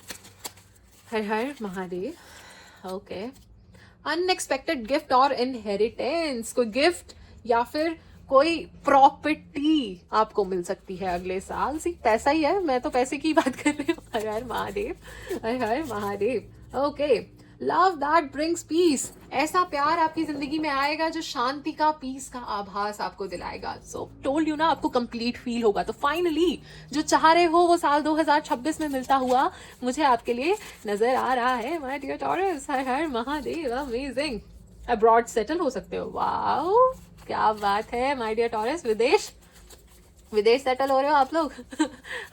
Har Har Mahadev. Okay, unexpected gift और इनहेरिटेंस, कोई गिफ्ट या फिर कोई प्रॉपर्टी आपको मिल सकती है अगले साल। सी पैसा ही है, मैं तो पैसे की बात कर रही हूँ। Har Har Mahadev, Har Har Mahadev. Okay, love that brings peace, ऐसा प्यार आपकी जिंदगी में आएगा जो शांति का, पीस का आभास आपको दिलाएगा। सो टोल्ड यू ना, आपको कंप्लीट फील होगा। तो फाइनली जो चाह रहे हो वो साल 2026 में मिलता हुआ मुझे आपके लिए नजर आ रहा है my dear Taurus. Har Har Mahadev. Amazing. Abroad settle हो सकते हो, वाओ क्या बात है माय डियर टॉरस। विदेश सेटल हो रहे हो आप लोग।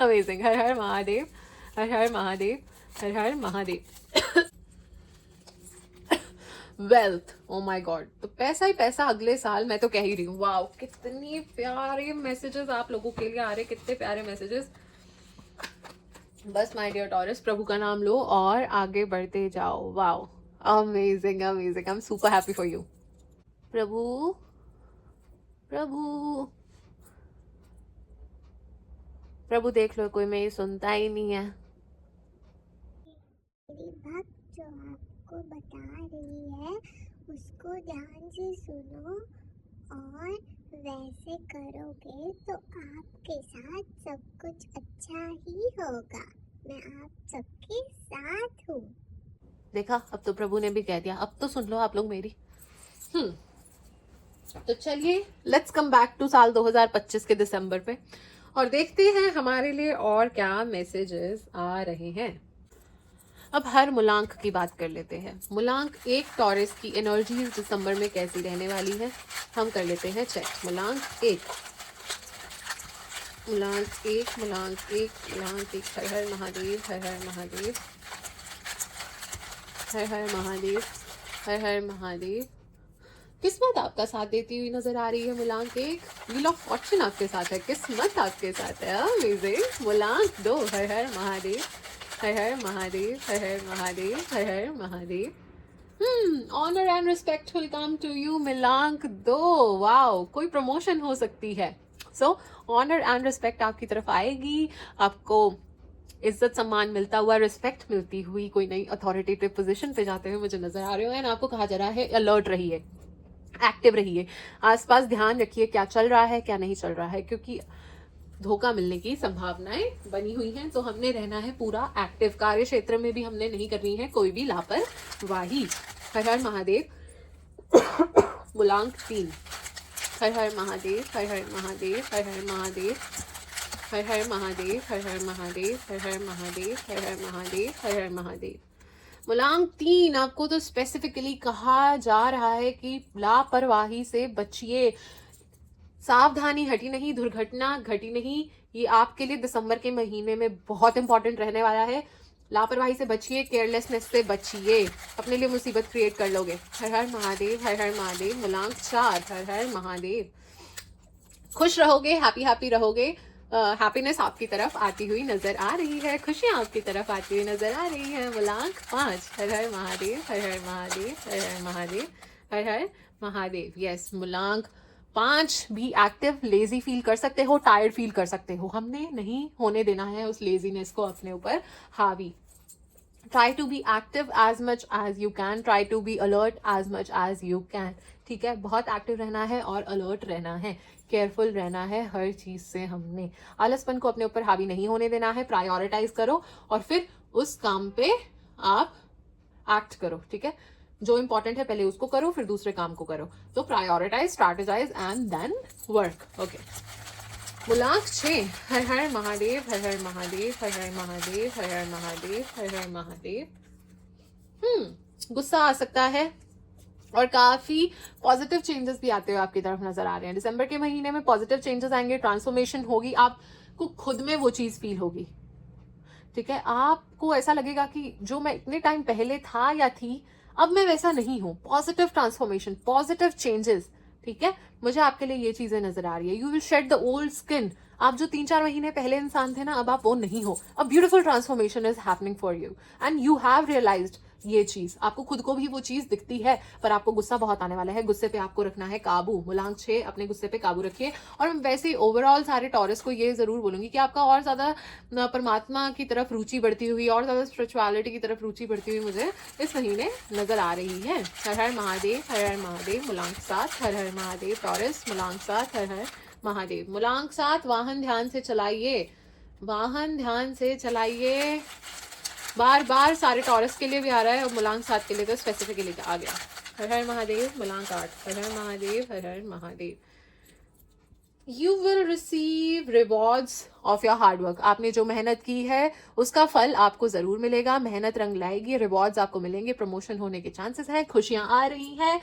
Amazing. Har Har Mahadev, Har Har Mahadev, Har Har Mahadev. Wealth, oh my God, तो पैसा ही पैसा अगले साल, मैं तो कह ही रही हूँ। वाओ, कितनी प्यारे मैसेजेस आप लोगों के लिए आ रहे, कितने प्यारे मैसेजेस। बस माय डियर टॉरस, प्रभु का नाम लो और आगे बढ़ते जाओ। Wow, amazing amazing, I am super happy for you. प्रभु प्रभु प्रभु, देख लो कोई मेरी सुनता ही नहीं है। मेरी भक्त जो आपको बता रही है उसको ध्यान से सुनो और वैसे करोगे तो आपके साथ सब कुछ अच्छा ही होगा। मैं आप सबके साथ हूँ। देखा, अब तो प्रभु ने भी कह दिया, अब तो सुन लो आप लोग मेरी। तो चलिए, लेट्स कम बैक टू साल 2025 के दिसंबर पे और देखते हैं हमारे लिए और क्या मैसेजेस आ रहे हैं। अब हर मूलांक की बात कर लेते हैं। मूलांक 1 टॉरस की एनर्जीज दिसंबर में कैसी रहने वाली है, हम कर लेते हैं चेक। मूलांक 1, मूलांक 1, मूलांक 1, मूलांक 1। हर हर महादेव, हर हर महादेव, हर हर महादेव, हर हर महादेव। किस्मत आपका साथ देती हुई नजर आ रही है। मूलांक 1, व्हील ऑफ फॉर्चून आपके साथ है, किस्मत आपके साथ है। अमेजिंग। मूलांक 2, Har Har Mahadev, Har Har Mahadev, Har Har Mahadev, Har Har Mahadev. Honour and respect will come to you. मूलांक 2, वाओ, कोई प्रमोशन हो सकती है। सो ऑनर एंड रिस्पेक्ट आपकी तरफ आएगी, आपको इज्जत सम्मान मिलता हुआ, रिस्पेक्ट मिलती हुई, कोई नई अथॉरिटेटिव पोजीशन पे जाते हुए मुझे नजर आ रहे हो। एंड आपको कहा जा रहा है अलर्ट रहिए, एक्टिव रहिए, आसपास ध्यान रखिए क्या चल रहा है क्या नहीं चल रहा है, क्योंकि धोखा मिलने की संभावनाएं बनी हुई हैं। तो हमने रहना है पूरा एक्टिव। कार्य क्षेत्र में भी हमने नहीं करनी है कोई भी लापरवाही। हर हर महादेव। मूलांक 3, हर हर महादेव, हर हर महादेव, हर हर महादेव, हर हर महादेव, हर हर महादेव, हर हर महादेव, हर हर महादेव, हर हर महादेव। मूलांक 3, आपको तो स्पेसिफिकली कहा जा रहा है कि लापरवाही से बचिए, सावधानी हटी नहीं, दुर्घटना घटी नहीं। ये आपके लिए दिसंबर के महीने में बहुत इंपॉर्टेंट रहने वाला है। लापरवाही से बचिए, केयरलेसनेस से बचिए, अपने लिए मुसीबत क्रिएट कर लोगे। हर हर महादेव, हर हर महादेव। मूलांक 4, हर हर महादेव। खुश रहोगे, हैप्पी रहोगे। हैप्पीनेस आपकी तरफ आती हुई नजर आ रही है, खुशियां आपकी तरफ आती हुई नजर आ रही है। मूलांक 5, हर हर महादेव, हर हर महादेव, हर हर महादेव, हर हर महादेव। यस, मूलांक 5 भी एक्टिव, लेजी फील कर सकते हो, टायर्ड फील कर सकते हो। हमने नहीं होने देना है उस लेजीनेस को अपने ऊपर हावी। Try to be active as much as you can, try to be alert as much as you can. ठीक है, बहुत एक्टिव रहना है और अलर्ट रहना है, केयरफुल रहना है हर चीज से। हमने आलसपन को अपने ऊपर हावी नहीं होने देना है। प्रायोरिटाइज करो और फिर उस काम पे आप एक्ट करो। ठीक है, जो इंपॉर्टेंट है पहले उसको करो, फिर दूसरे काम को करो। तो prioritise, strategise and then work. Okay. मूलांक 6, हर हर महादेव, हर हर महादेव, हर हर महादेव, हर हर महादेव, हर हर महादेव। गुस्सा आ सकता है और काफी पॉजिटिव चेंजेस भी आते हुए आपकी तरफ नजर आ रहे हैं। दिसंबर के महीने में पॉजिटिव चेंजेस आएंगे, ट्रांसफॉर्मेशन होगी, आपको खुद में वो चीज फील होगी। ठीक है, आपको ऐसा लगेगा कि जो मैं इतने टाइम पहले था या थी, अब मैं वैसा नहीं हूं। Positive transformation, positive changes. ठीक है, मुझे आपके लिए ये चीजें नजर आ रही है। You will shed the old skin. आप जो 3-4 महीने पहले इंसान थे ना, अब आप वो नहीं हो। A beautiful transformation is happening for you and you have realised ये चीज। आपको खुद को भी वो चीज दिखती है, पर आपको गुस्सा बहुत आने वाला है। गुस्से पे आपको रखना है काबू। मूलांक 6, अपने गुस्से पे काबू रखिए। और मैं वैसे ही ओवरऑल सारे टॉरस को ये जरूर बोलूंगी कि आपका और ज्यादा परमात्मा की तरफ रुचि बढ़ती हुई, और ज्यादा स्पिरिचुअलिटी की तरफ रुचि बढ़ती हुई मुझे इस महीने नजर आ रही है। हर हर महादेव, हर हर महादेव। मूलांक 7, हर हर महादेव। टॉरस मूलांक 7, हर हर महादेव। मूलांक 7, वाहन ध्यान से चलाइए, वाहन ध्यान से चलाइए। बार बार सारे टॉरस के लिए भी आ रहा है और मूलांक 7 के लिए तो स्पेसिफिकली आ गया। हर हर महादेव। मूलांक 8, Har Har Mahadev, Har Har Mahadev. You will receive rewards of your hard work. आपने जो मेहनत की है उसका फल आपको जरूर मिलेगा। मेहनत रंग लाएगी, रिवॉर्ड्स आपको मिलेंगे, प्रमोशन होने के चांसेस हैं, खुशियां आ रही हैं।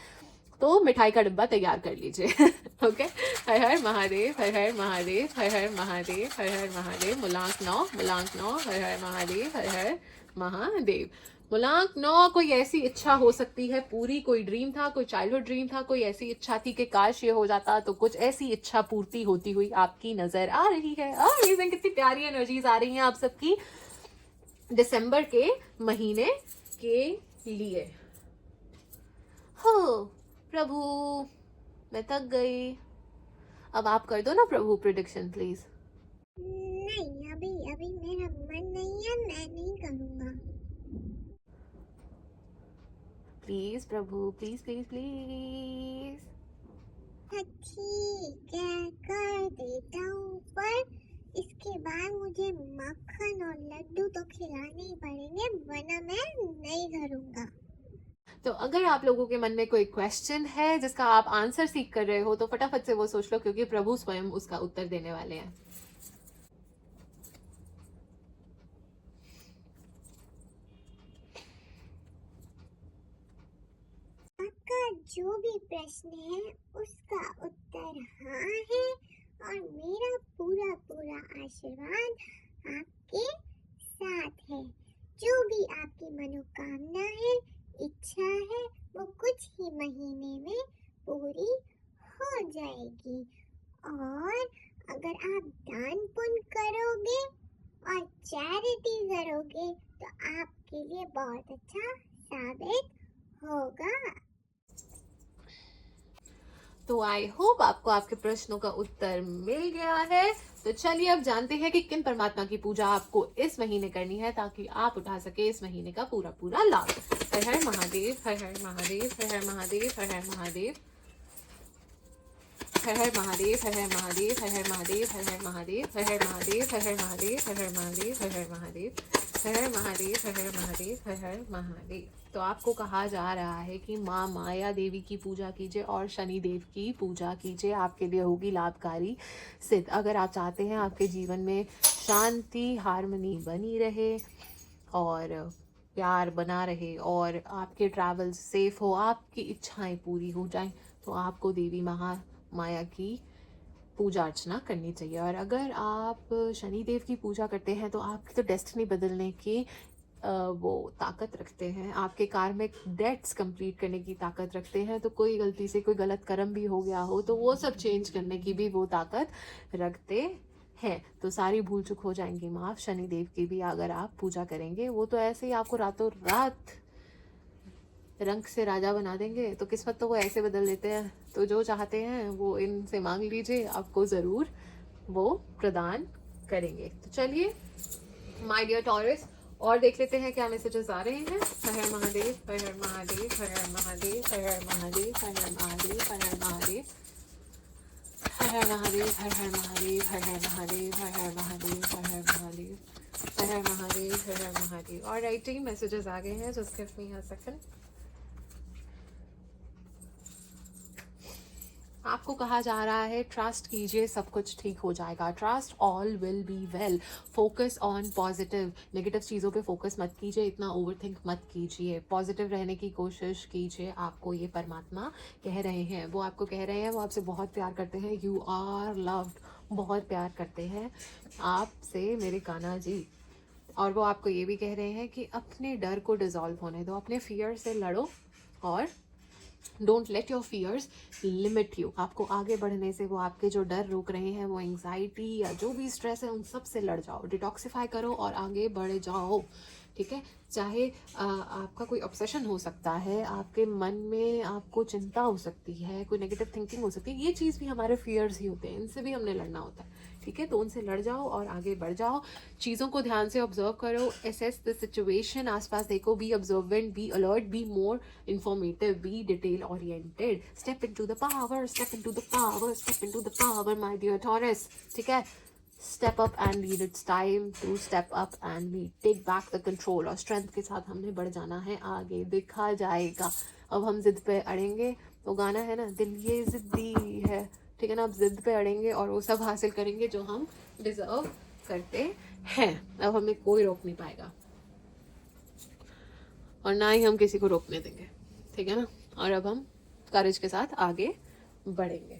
तो मिठाई का डिब्बा तैयार कर लीजिए। ओके, हर हर महादेव, हर हर महादेव, हर हर महादेव, हर हर महादेव। मूलांक 9, मूलांक 9, हर हर महादेव, हर हर महादेव। मूलांक 9 कोई ऐसी इच्छा हो सकती है पूरी, कोई ड्रीम था, कोई चाइल्डहुड ड्रीम था, कोई ऐसी इच्छा थी कि काश ये हो जाता, तो कुछ ऐसी इच्छा पूर्ति होती हुई आपकी नजर आ रही है। अमेजिंग, कितनी प्यारी एनर्जीज आ रही हैं आप सबकी दिसंबर के महीने के लिए। हो प्रभु, मैं थक गई। अब आप कर दो ना प्रभु प्रिडिक्शन प्लीज। नहीं, अभी अभी मेरा मन नहीं है, मैं नहीं करूँगा। Please Prabhu, please please please. हाँ, ठीक है, कर देता हूँ, पर इसके बाद मुझे मक्खन और लड्डू तो खिलाने ही पड़ेंगे, वरना मैं नहीं करूँगा। तो अगर आप लोगों के मन में कोई क्वेश्चन है जिसका आप आंसर सीख कर रहे हो तो फटाफट से वो सोच लो, क्योंकि प्रभु स्वयं उसका उत्तर देने वाले हैं। आपका जो भी प्रश्न है उसका उत्तर हाँ है, और मेरा पूरा पूरा आशीर्वाद आपके साथ है। जो भी आपकी मनोकामना है, इच्छा है, वो कुछ ही महीने में पूरी हो जाएगी। और अगर आप दान पुण्य करोगे और चैरिटी करोगे तो आपके लिए बहुत अच्छा साबित होगा। तो आई होप आपको आपके प्रश्नों का उत्तर मिल गया है। तो चलिए अब जानते हैं कि किन परमात्मा की पूजा आपको इस महीने करनी है ताकि आप उठा सके इस महीने का पूरा पूरा लाभ। हर हर महादेव, हर हर महादेव, हर हर महादेव, हर हर महादेव, हर हर महादेव, हर हर महादेव, हर हर महादेव, हर हर महादेव, हर हर महादेव, हर हर महादेव, हर हर महादेव, हर हर महादेव, हर हर महादेव, हर हर महादेव, हर हर महादेव। तो आपको कहा जा रहा है कि माँ माया देवी की पूजा कीजिए और शनि देव की पूजा कीजिए, आपके लिए होगी लाभकारी सिद्ध। अगर आप चाहते हैं आपके जीवन में शांति, हार्मनी बनी रहे और प्यार बना रहे और आपके ट्रैवल सेफ हो, आपकी इच्छाएं पूरी हो जाएं, तो आपको देवी माया की पूजा अर्चना करनी चाहिए। और अगर आप शनि देव की पूजा करते हैं तो आपकी तो डेस्टिनी बदलने की वो ताकत रखते हैं, आपके कार्मिक डेट्स कंप्लीट करने की ताकत रखते हैं। तो कोई गलती से कोई गलत कर्म भी हो गया हो तो वो सब चेंज करने की भी वो ताकत रखते हैं। तो सारी भूल चूक हो जाएंगी माफ शनि देव की भी अगर आप पूजा करेंगे। वो तो ऐसे ही आपको रातों रात रंग से राजा बना देंगे, तो किस्मत तो वो ऐसे बदल देते हैं। तो जो चाहते हैं वो इनसे मांग लीजिए, आपको ज़रूर वो प्रदान करेंगे। तो चलिए माय डियर टॉरस, और देख लेते हैं क्या मैसेजेस आ रहे हैं। हर हर महादेव, हर हर महादेव, हर हर महादेव, हर हर महादेव, हर हर महादेव, हर हर महादेव, हर हर महादेव, हर हर महादेव, हर हर महादेव, हर हर महादेव, हर हर महादेव, हर हर महादेव, हर हर महादेव। और राइटिंग मैसेजेस आ गए हैं, just give me a second. आपको कहा जा रहा है ट्रस्ट कीजिए, सब कुछ ठीक हो जाएगा। Trust all will be well. Focus on positive, negative चीज़ों पे फोकस मत कीजिए, इतना ओवरथिंक मत कीजिए, पॉजिटिव रहने की कोशिश कीजिए। आपको ये परमात्मा कह रहे हैं, वो आपको कह रहे हैं, वो आपसे बहुत प्यार करते हैं। यू आर लव्ड, बहुत प्यार करते हैं आपसे मेरे कान्हा जी। और वो आपको ये भी कह रहे हैं कि अपने डर को डिजॉल्व होने दो, अपने फियर से लड़ो और don't let your fears limit you. आपको आगे बढ़ने से वो आपके जो डर रोक रहे हैं, वो एंग्जाइटी या जो भी स्ट्रेस है, उन सब से लड़ जाओ, डिटॉक्सिफाई करो और आगे बढ़ जाओ। ठीक है, चाहे आपका कोई ऑब्सेशन हो सकता है, आपके मन में आपको चिंता हो सकती है, कोई नेगेटिव थिंकिंग हो सकती है, ये चीज़ भी हमारे फियर्स ही होते हैं, इनसे भी हमने लड़ना होता है। ठीक है, तो उनसे लड़ जाओ और आगे बढ़ जाओ। चीज़ों को ध्यान से ऑब्जर्व करो, एसेस द सिचुएशन, आसपास देखो, be observant, be alert, be more informative, be detail oriented. Step into the power, step into the power, step into the power my dear Taurus. ठीक है, step up and lead, it's time to step up and lead, take back the control. और strength के साथ हमने बढ़ जाना है आगे, देखा जाएगा। अब हम जिद पे अड़ेंगे, तो गाना है ना, दिल ये जिद्दी है, ठीक है ना, अब जिद पे अड़ेंगे और वो सब हासिल करेंगे जो हम डिजर्व करते हैं। अब हमें कोई रोक नहीं पाएगा और ना ही हम किसी को रोकने देंगे। ठीक है ना, और अब हम करेज के साथ आगे बढ़ेंगे।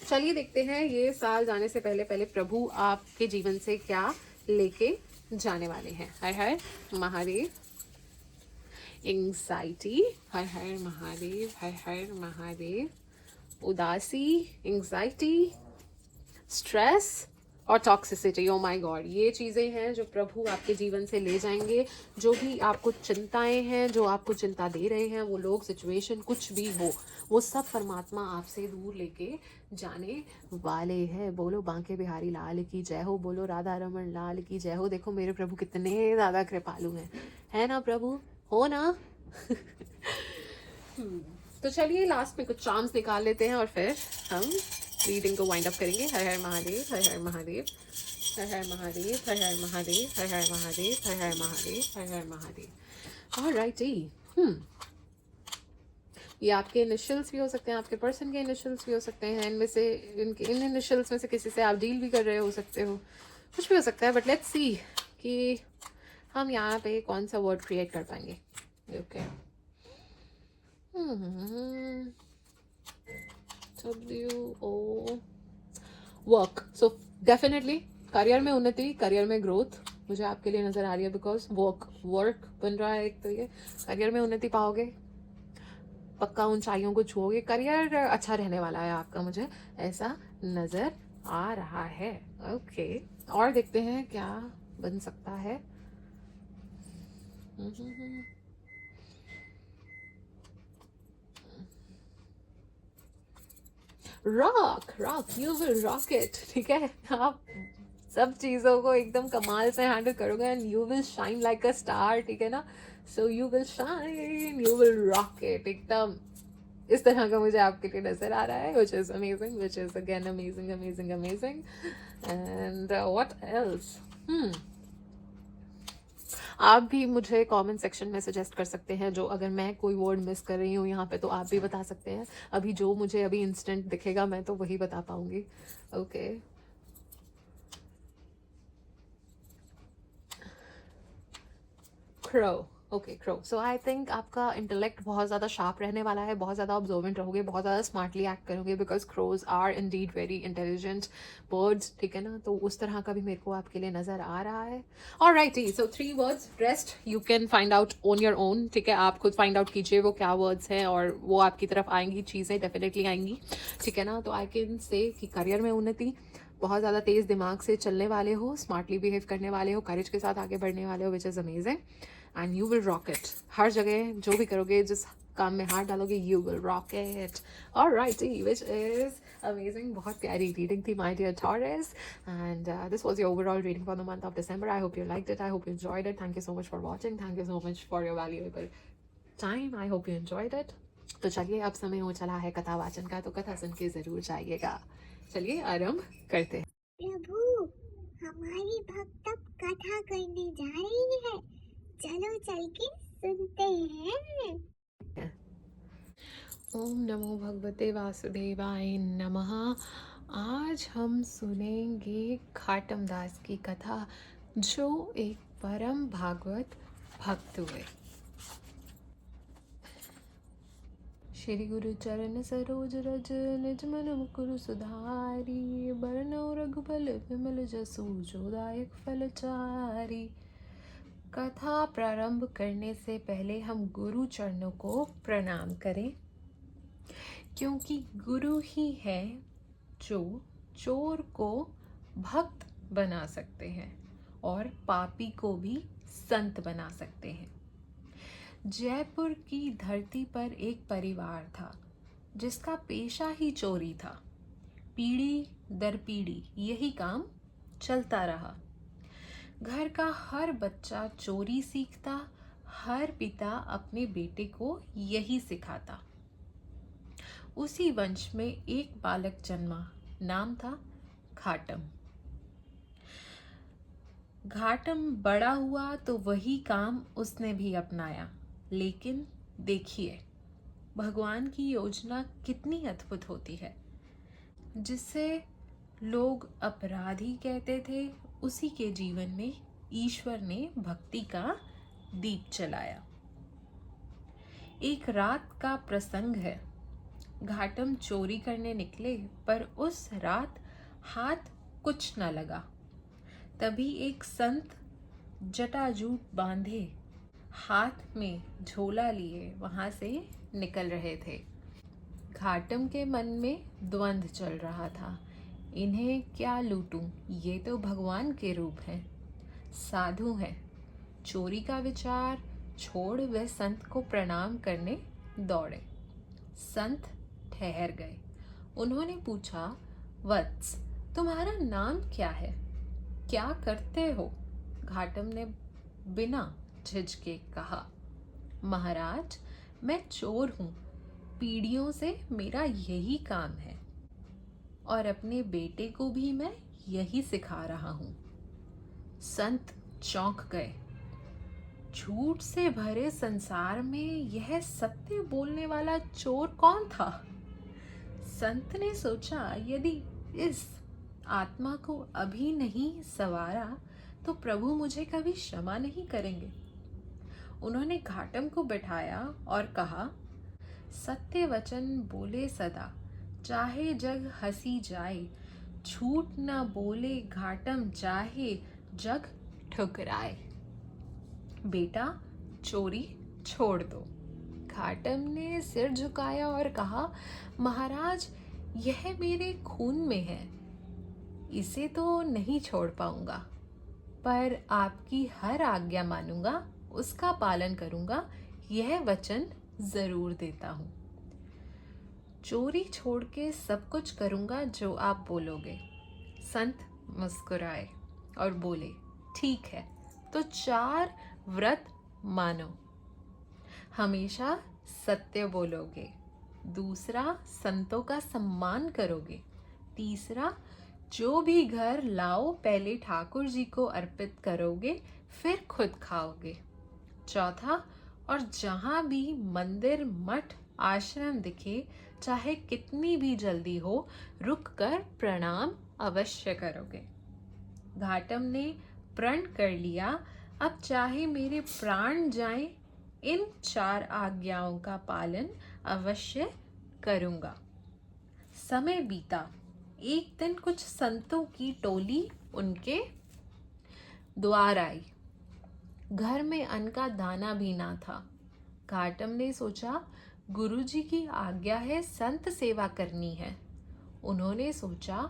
चलिए देखते हैं ये साल जाने से पहले पहले प्रभु आपके जीवन से क्या लेके जाने वाले हैं। हर हर महादेव। एंग्जाइटी, हर हर महादेव, हर हर महादेव। उदासी, एंग्जाइटी, स्ट्रेस और टॉक्सिसिटी। ओ माय गॉड, ये चीज़ें हैं जो प्रभु आपके जीवन से ले जाएंगे। जो भी आपको चिंताएं हैं, जो आपको चिंता दे रहे हैं, वो लोग, सिचुएशन, कुछ भी हो, वो सब परमात्मा आपसे दूर लेके जाने वाले हैं। बोलो बांके बिहारी लाल की जय हो, बोलो राधा रमन लाल की जय हो। देखो मेरे प्रभु कितने ज़्यादा कृपालु हैं, है ना प्रभु, हो ना। तो चलिए लास्ट में कुछ चार्म्स निकाल लेते हैं और फिर हम रीडिंग को वाइंड अप करेंगे। हर हर महादेव, हर हर महादेव, हर हर महादेव, हर हर महादेव, हर हर महादेव, हर हर महादेव, हर हर महादेव। ऑलराइटी। ये आपके इनिशियल्स भी हो सकते हैं, आपके पर्सन के इनिशियल्स भी हो सकते हैं, इनमें से इन इनिशियल्स में से किसी से आप डील भी कर रहे हो सकते हो, कुछ भी हो सकता है। बट लेट्स सी कि हम यहाँ पे कौन सा वर्ड क्रिएट कर पाएंगे। Okay, WO work. So definitely career में उन्नति, करियर में ग्रोथ मुझे आपके लिए नजर आ रही है, बिकॉज वर्क बन रहा है। एक तो ये करियर में उन्नति पाओगे, पक्का ऊंचाइयों को छुओगे, करियर अच्छा रहने वाला है आपका, मुझे ऐसा नजर आ रहा है। ओके, और देखते हैं क्या बन सकता है। Rock, you will rock it. ठीक है, आप सब चीज़ों को एकदम कमाल से हैंडल करोगे and you will shine like a star. ठीक है ना, so you will shine, you will rock it. एकदम इस तरह का मुझे आपके लिए नजर आ रहा है, which is amazing, which is again amazing, amazing, amazing. And what else? आप भी मुझे कमेंट सेक्शन में सजेस्ट कर सकते हैं, जो अगर मैं कोई वर्ड मिस कर रही हूँ यहाँ पे तो आप भी बता सकते हैं। अभी जो मुझे अभी इंस्टेंट दिखेगा मैं तो वही बता पाऊंगी। Okay, crow. Okay, crow. So I think आपका इंटेलेक्ट बहुत ज़्यादा शार्प रहने वाला है, बहुत ज़्यादा ऑब्जर्वेंट रहोगे, बहुत ज़्यादा स्मार्टली एक्ट करोगे, because crows are indeed very intelligent birds. ठीक है ना, तो उस तरह का भी मेरे को आपके लिए नज़र आ रहा है। Alrighty, so 3 words, rest you can find out on your own. ठीक है, आप खुद फाइंड आउट कीजिए वो क्या वर्ड्स हैं, और वो आपकी तरफ आएंगी, चीज़ें डेफिनेटली आएंगी। ठीक है ना, तो आई कैन से कि करियर में उन्नति, बहुत ज़्यादा तेज़ दिमाग से चलने वाले हो, स्मार्टली बिहेव करने वाले हो, करेज के साथ आगे बढ़ने वाले हो, which is amazing. And you will rock it. हर जगह जो भी करोगे, जिस काम में हाथ डालोगे, you will rock it. Alrighty, which is amazing. बहुत प्यारी रीडिंग थी my dear Taurus, and this was your overall reading for the month of December. I hope you liked it, I hope you enjoyed it. Thank you so much for watching, thank you so much for your valuable time. I hope you enjoyed it. तो चलिए, अब समय हो चला है कथा वाचन का, तो कथा सुन के ज़रूर जाइएगा। चलिए आरंभ करते हैं। प्रभु, हमारी भक्त अब कथा करने जा रही है, चलो चल के सुनते हैं। ओम नमो भगवते वासुदेवाय नमः। आज हम सुनेंगे खाटम दास की कथा, जो एक परम भागवत भक्त हुए। श्री गुरु चरण सरोज रज निज मन मुकुर सुधारी, बरनौ रघुबल विमल जसु जो दायक फलचारी। कथा प्रारंभ करने से पहले हम गुरु चरणों को प्रणाम करें, क्योंकि गुरु ही है जो चोर को भक्त बना सकते हैं और पापी को भी संत बना सकते हैं। जयपुर की धरती पर एक परिवार था जिसका पेशा ही चोरी था। पीढ़ी दर पीढ़ी यही काम चलता रहा। घर का हर बच्चा चोरी सीखता, हर पिता अपने बेटे को यही सिखाता। उसी वंश में एक बालक जन्मा, नाम था घाटम। घाटम बड़ा हुआ तो वही काम उसने भी अपनाया, लेकिन देखिए भगवान की योजना कितनी अद्भुत होती है। जिसे लोग अपराधी कहते थे, उसी के जीवन में ईश्वर ने भक्ति का दीप जलाया। एक रात का प्रसंग है। घाटम चोरी करने निकले, पर उस रात हाथ कुछ न लगा। तभी एक संत जटाजूट बांधे, हाथ में झोला लिए वहां से निकल रहे थे। घाटम के मन में द्वंद्व चल रहा था। इन्हें क्या लूटूं, ये तो भगवान के रूप हैं, साधु हैं। चोरी का विचार छोड़ वे संत को प्रणाम करने दौड़े। संत ठहर गए। उन्होंने पूछा, वत्स, तुम्हारा नाम क्या है? क्या करते हो? घाटम ने बिना झिझके कहा, महाराज, मैं चोर हूँ। पीढ़ियों से मेरा यही काम है और अपने बेटे को भी मैं यही सिखा रहा हूँ। संत चौंक गए। झूठ से भरे संसार में यह सत्य बोलने वाला चोर कौन था? संत ने सोचा, यदि इस आत्मा को अभी नहीं संवारा तो प्रभु मुझे कभी क्षमा नहीं करेंगे। उन्होंने घाटम को बैठाया और कहा, सत्य वचन बोले सदा, चाहे जग हंसी जाए। झूठ न बोले घाटम, चाहे जग ठुकराए। बेटा, चोरी छोड़ दो। घाटम ने सिर झुकाया और कहा, महाराज, यह मेरे खून में है, इसे तो नहीं छोड़ पाऊंगा, पर आपकी हर आज्ञा मानूंगा, उसका पालन करूंगा, यह वचन जरूर देता हूं। चोरी छोड़ के सब कुछ करूंगा जो आप बोलोगे। संत मुस्कुराए और बोले, ठीक है, तो 4 व्रत मानो। हमेशा सत्य बोलोगे। दूसरा, संतों का सम्मान करोगे। तीसरा, जो भी घर लाओ पहले ठाकुर जी को अर्पित करोगे, फिर खुद खाओगे। चौथा, और जहाँ भी मंदिर, मठ, आश्रम दिखे, चाहे कितनी भी जल्दी हो, रुक कर प्रणाम अवश्य करोगे। घाटम ने प्रण कर लिया, अब चाहे मेरे प्राण जाएं, इन 4 आज्ञाओं का पालन अवश्य करूंगा। समय बीता। एक दिन कुछ संतों की टोली उनके द्वार आई। घर में अन्न का दाना भी ना था। घाटम ने सोचा, गुरुजी की आज्ञा है, संत सेवा करनी है। उन्होंने सोचा,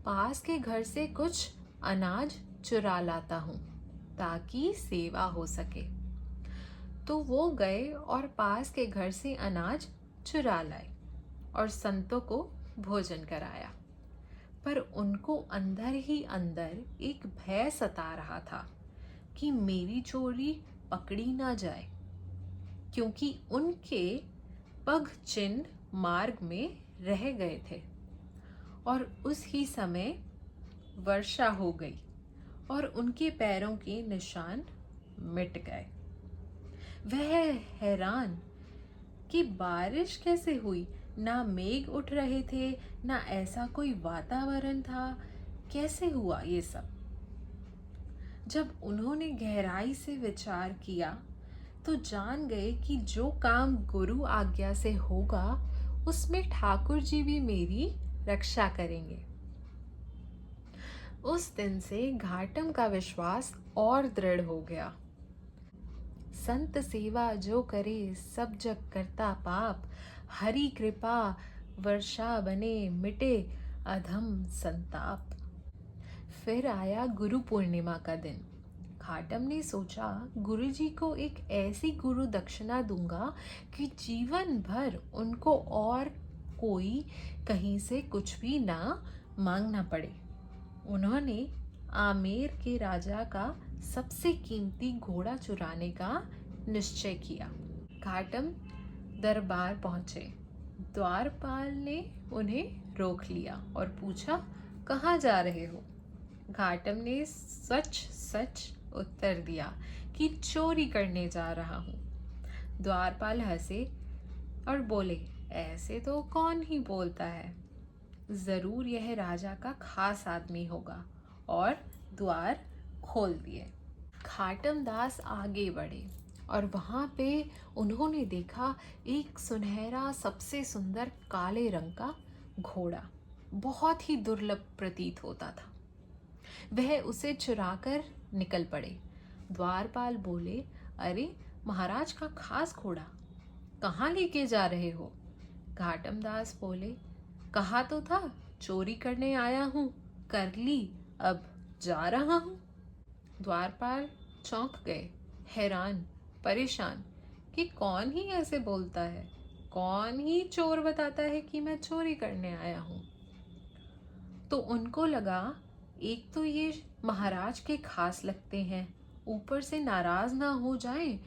पास के घर से कुछ अनाज चुरा लाता हूँ ताकि सेवा हो सके। तो वो गए और पास के घर से अनाज चुरा लाए और संतों को भोजन कराया। पर उनको अंदर ही अंदर एक भय सता रहा था कि मेरी चोरी पकड़ी ना जाए, क्योंकि उनके पग चिन्ह मार्ग में रह गए थे। और उस ही समय वर्षा हो गई और उनके पैरों के निशान मिट गए। वह हैरान कि बारिश कैसे हुई। ना मेघ उठ रहे थे, ना ऐसा कोई वातावरण था। कैसे हुआ ये सब? जब उन्होंने गहराई से विचार किया तो जान गए कि जो काम गुरु आज्ञा से होगा, उसमें ठाकुर जी भी मेरी रक्षा करेंगे। उस दिन से घाटम का विश्वास और दृढ़ हो गया। संत सेवा जो करे, सब जग करता पाप। हरि कृपा वर्षा बने, मिटे अधम संताप। फिर आया गुरु पूर्णिमा का दिन। घाटम ने सोचा, गुरुजी को एक ऐसी गुरु दक्षिणा दूंगा कि जीवन भर उनको और कोई कहीं से कुछ भी ना मांगना पड़े। उन्होंने आमेर के राजा का सबसे कीमती घोड़ा चुराने का निश्चय किया। घाटम दरबार पहुंचे। द्वारपाल ने उन्हें रोक लिया और पूछा, कहाँ जा रहे हो? घाटम ने सच सच उत्तर दिया कि चोरी करने जा रहा हूँ। द्वारपाल हंसे और बोले, ऐसे तो कौन ही बोलता है, जरूर यह राजा का खास आदमी होगा। और द्वार खोल दिए। घाटम दास आगे बढ़े। और वहाँ पे उन्होंने देखा एक सुनहरा सबसे सुंदर काले रंग का घोड़ा, बहुत ही दुर्लभ प्रतीत होता था। वह उसे चुराकर निकल पड़े। द्वारपाल बोले, अरे महाराज का खास घोड़ा कहाँ लेके जा रहे हो? घाटम दास बोले, कहा तो था चोरी करने आया हूँ, कर ली, अब जा रहा हूँ। द्वारपाल चौंक गए, हैरान, परेशान कि कौन ही ऐसे बोलता है, कौन ही चोर बताता है कि मैं चोरी करने आया हूँ। तो उनको लगा एक तो ये महाराज के खास लगते हैं, ऊपर से नाराज ना हो जाए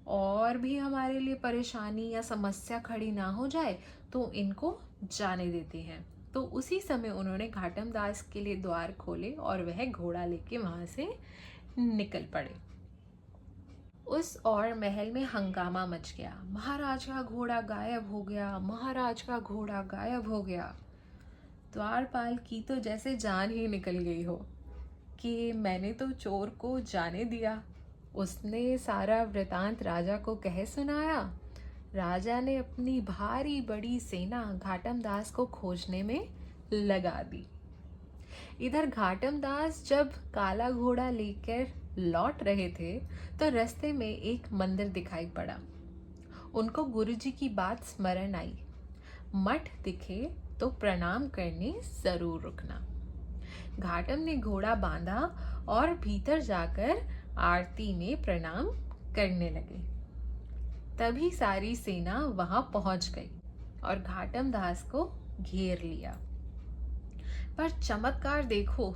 और भी हमारे लिए परेशानी या समस्या खड़ी ना हो जाए, तो इनको जाने देते हैं। तो उसी समय उन्होंने घाटम दास के लिए द्वार खोले और वह घोड़ा लेके वहां से निकल पड़े। उस और महल में हंगामा मच गया। महाराज का घोड़ा गायब हो गया, महाराज का घोड़ा गायब हो गया। द्वारपाल की तो जैसे जान ही निकल गई हो कि मैंने तो चोर को जाने दिया। उसने सारा वृतांत राजा को कह सुनाया। राजा ने अपनी भारी बड़ी सेना घाटम दास को खोजने में लगा दी। इधर घाटम दास जब काला घोड़ा लेकर लौट रहे थे तो रास्ते में एक मंदिर दिखाई पड़ा। उनको गुरुजी की बात स्मरण आई, मठ दिखे तो प्रणाम करने जरूर रुकना। घाटम ने घोड़ा बांधा और भीतर जाकर आरती में प्रणाम करने लगे। तभी सारी सेना वहां पहुंच गई और घाटम दास को घेर लिया। पर चमत्कार देखो,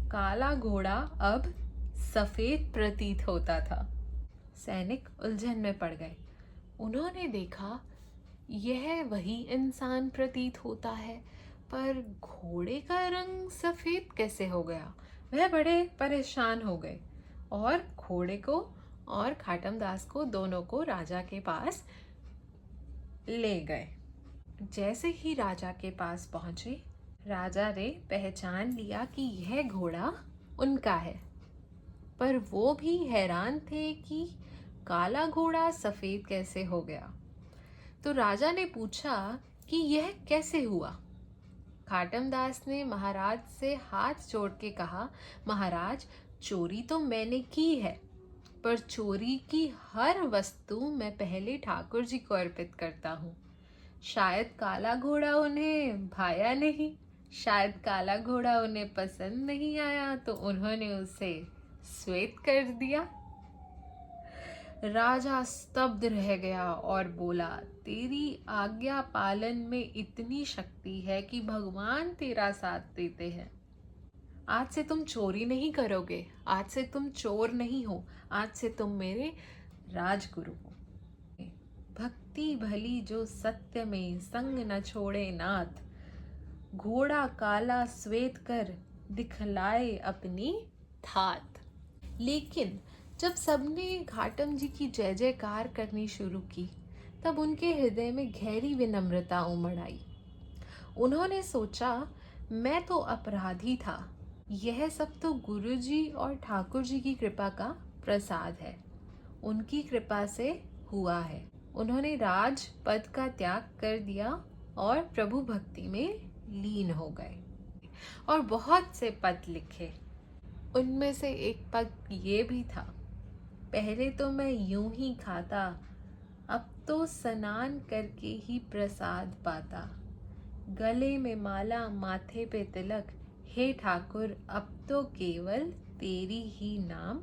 काला घोड़ा अब सफेद प्रतीत होता था। सैनिक उलझन में पड़ गए। उन्होंने देखा यह वही इंसान प्रतीत होता है, पर घोड़े का रंग सफेद कैसे हो गया? वह बड़े परेशान हो गए और घोड़े को और घाटम दास को दोनों को राजा के पास ले गए। जैसे ही राजा के पास पहुंचे, राजा ने पहचान लिया कि यह घोड़ा उनका है, पर वो भी हैरान थे कि काला घोड़ा सफेद कैसे हो गया। तो राजा ने पूछा कि यह कैसे हुआ। घाटम दास ने महाराज से हाथ जोड़ के कहा, महाराज चोरी तो मैंने की है, पर चोरी की हर वस्तु मैं पहले ठाकुर जी को अर्पित करता हूँ। शायद काला घोड़ा उन्हें भाया नहीं, शायद काला घोड़ा उन्हें पसंद नहीं आया, तो उन्होंने उसे श्वेत कर दिया। राजा स्तब्ध रह गया और बोला, तेरी आज्ञा पालन में इतनी शक्ति है कि भगवान तेरा साथ देते हैं। आज से तुम चोरी नहीं करोगे, आज से तुम चोर नहीं हो, आज से तुम मेरे राजगुरु हो। भक्ति भली जो सत्य में संग न छोड़े नाथ, घोड़ा काला श्वेत कर दिखलाए अपनी थात। लेकिन जब सबने घाटम जी की जय जयकार करनी शुरू की, तब उनके हृदय में गहरी विनम्रता उमड़ आई। उन्होंने सोचा, मैं तो अपराधी था, यह सब तो गुरुजी और ठाकुर जी की कृपा का प्रसाद है, उनकी कृपा से हुआ है। उन्होंने राज पद का त्याग कर दिया और प्रभु भक्ति में लीन हो गए और बहुत से पद लिखे। उनमें से एक पद ये भी था, पहले तो मैं यूं ही खाता, अब तो स्नान करके ही प्रसाद पाता। गले में माला माथे पे तिलक, हे ठाकुर अब तो केवल तेरी ही नाम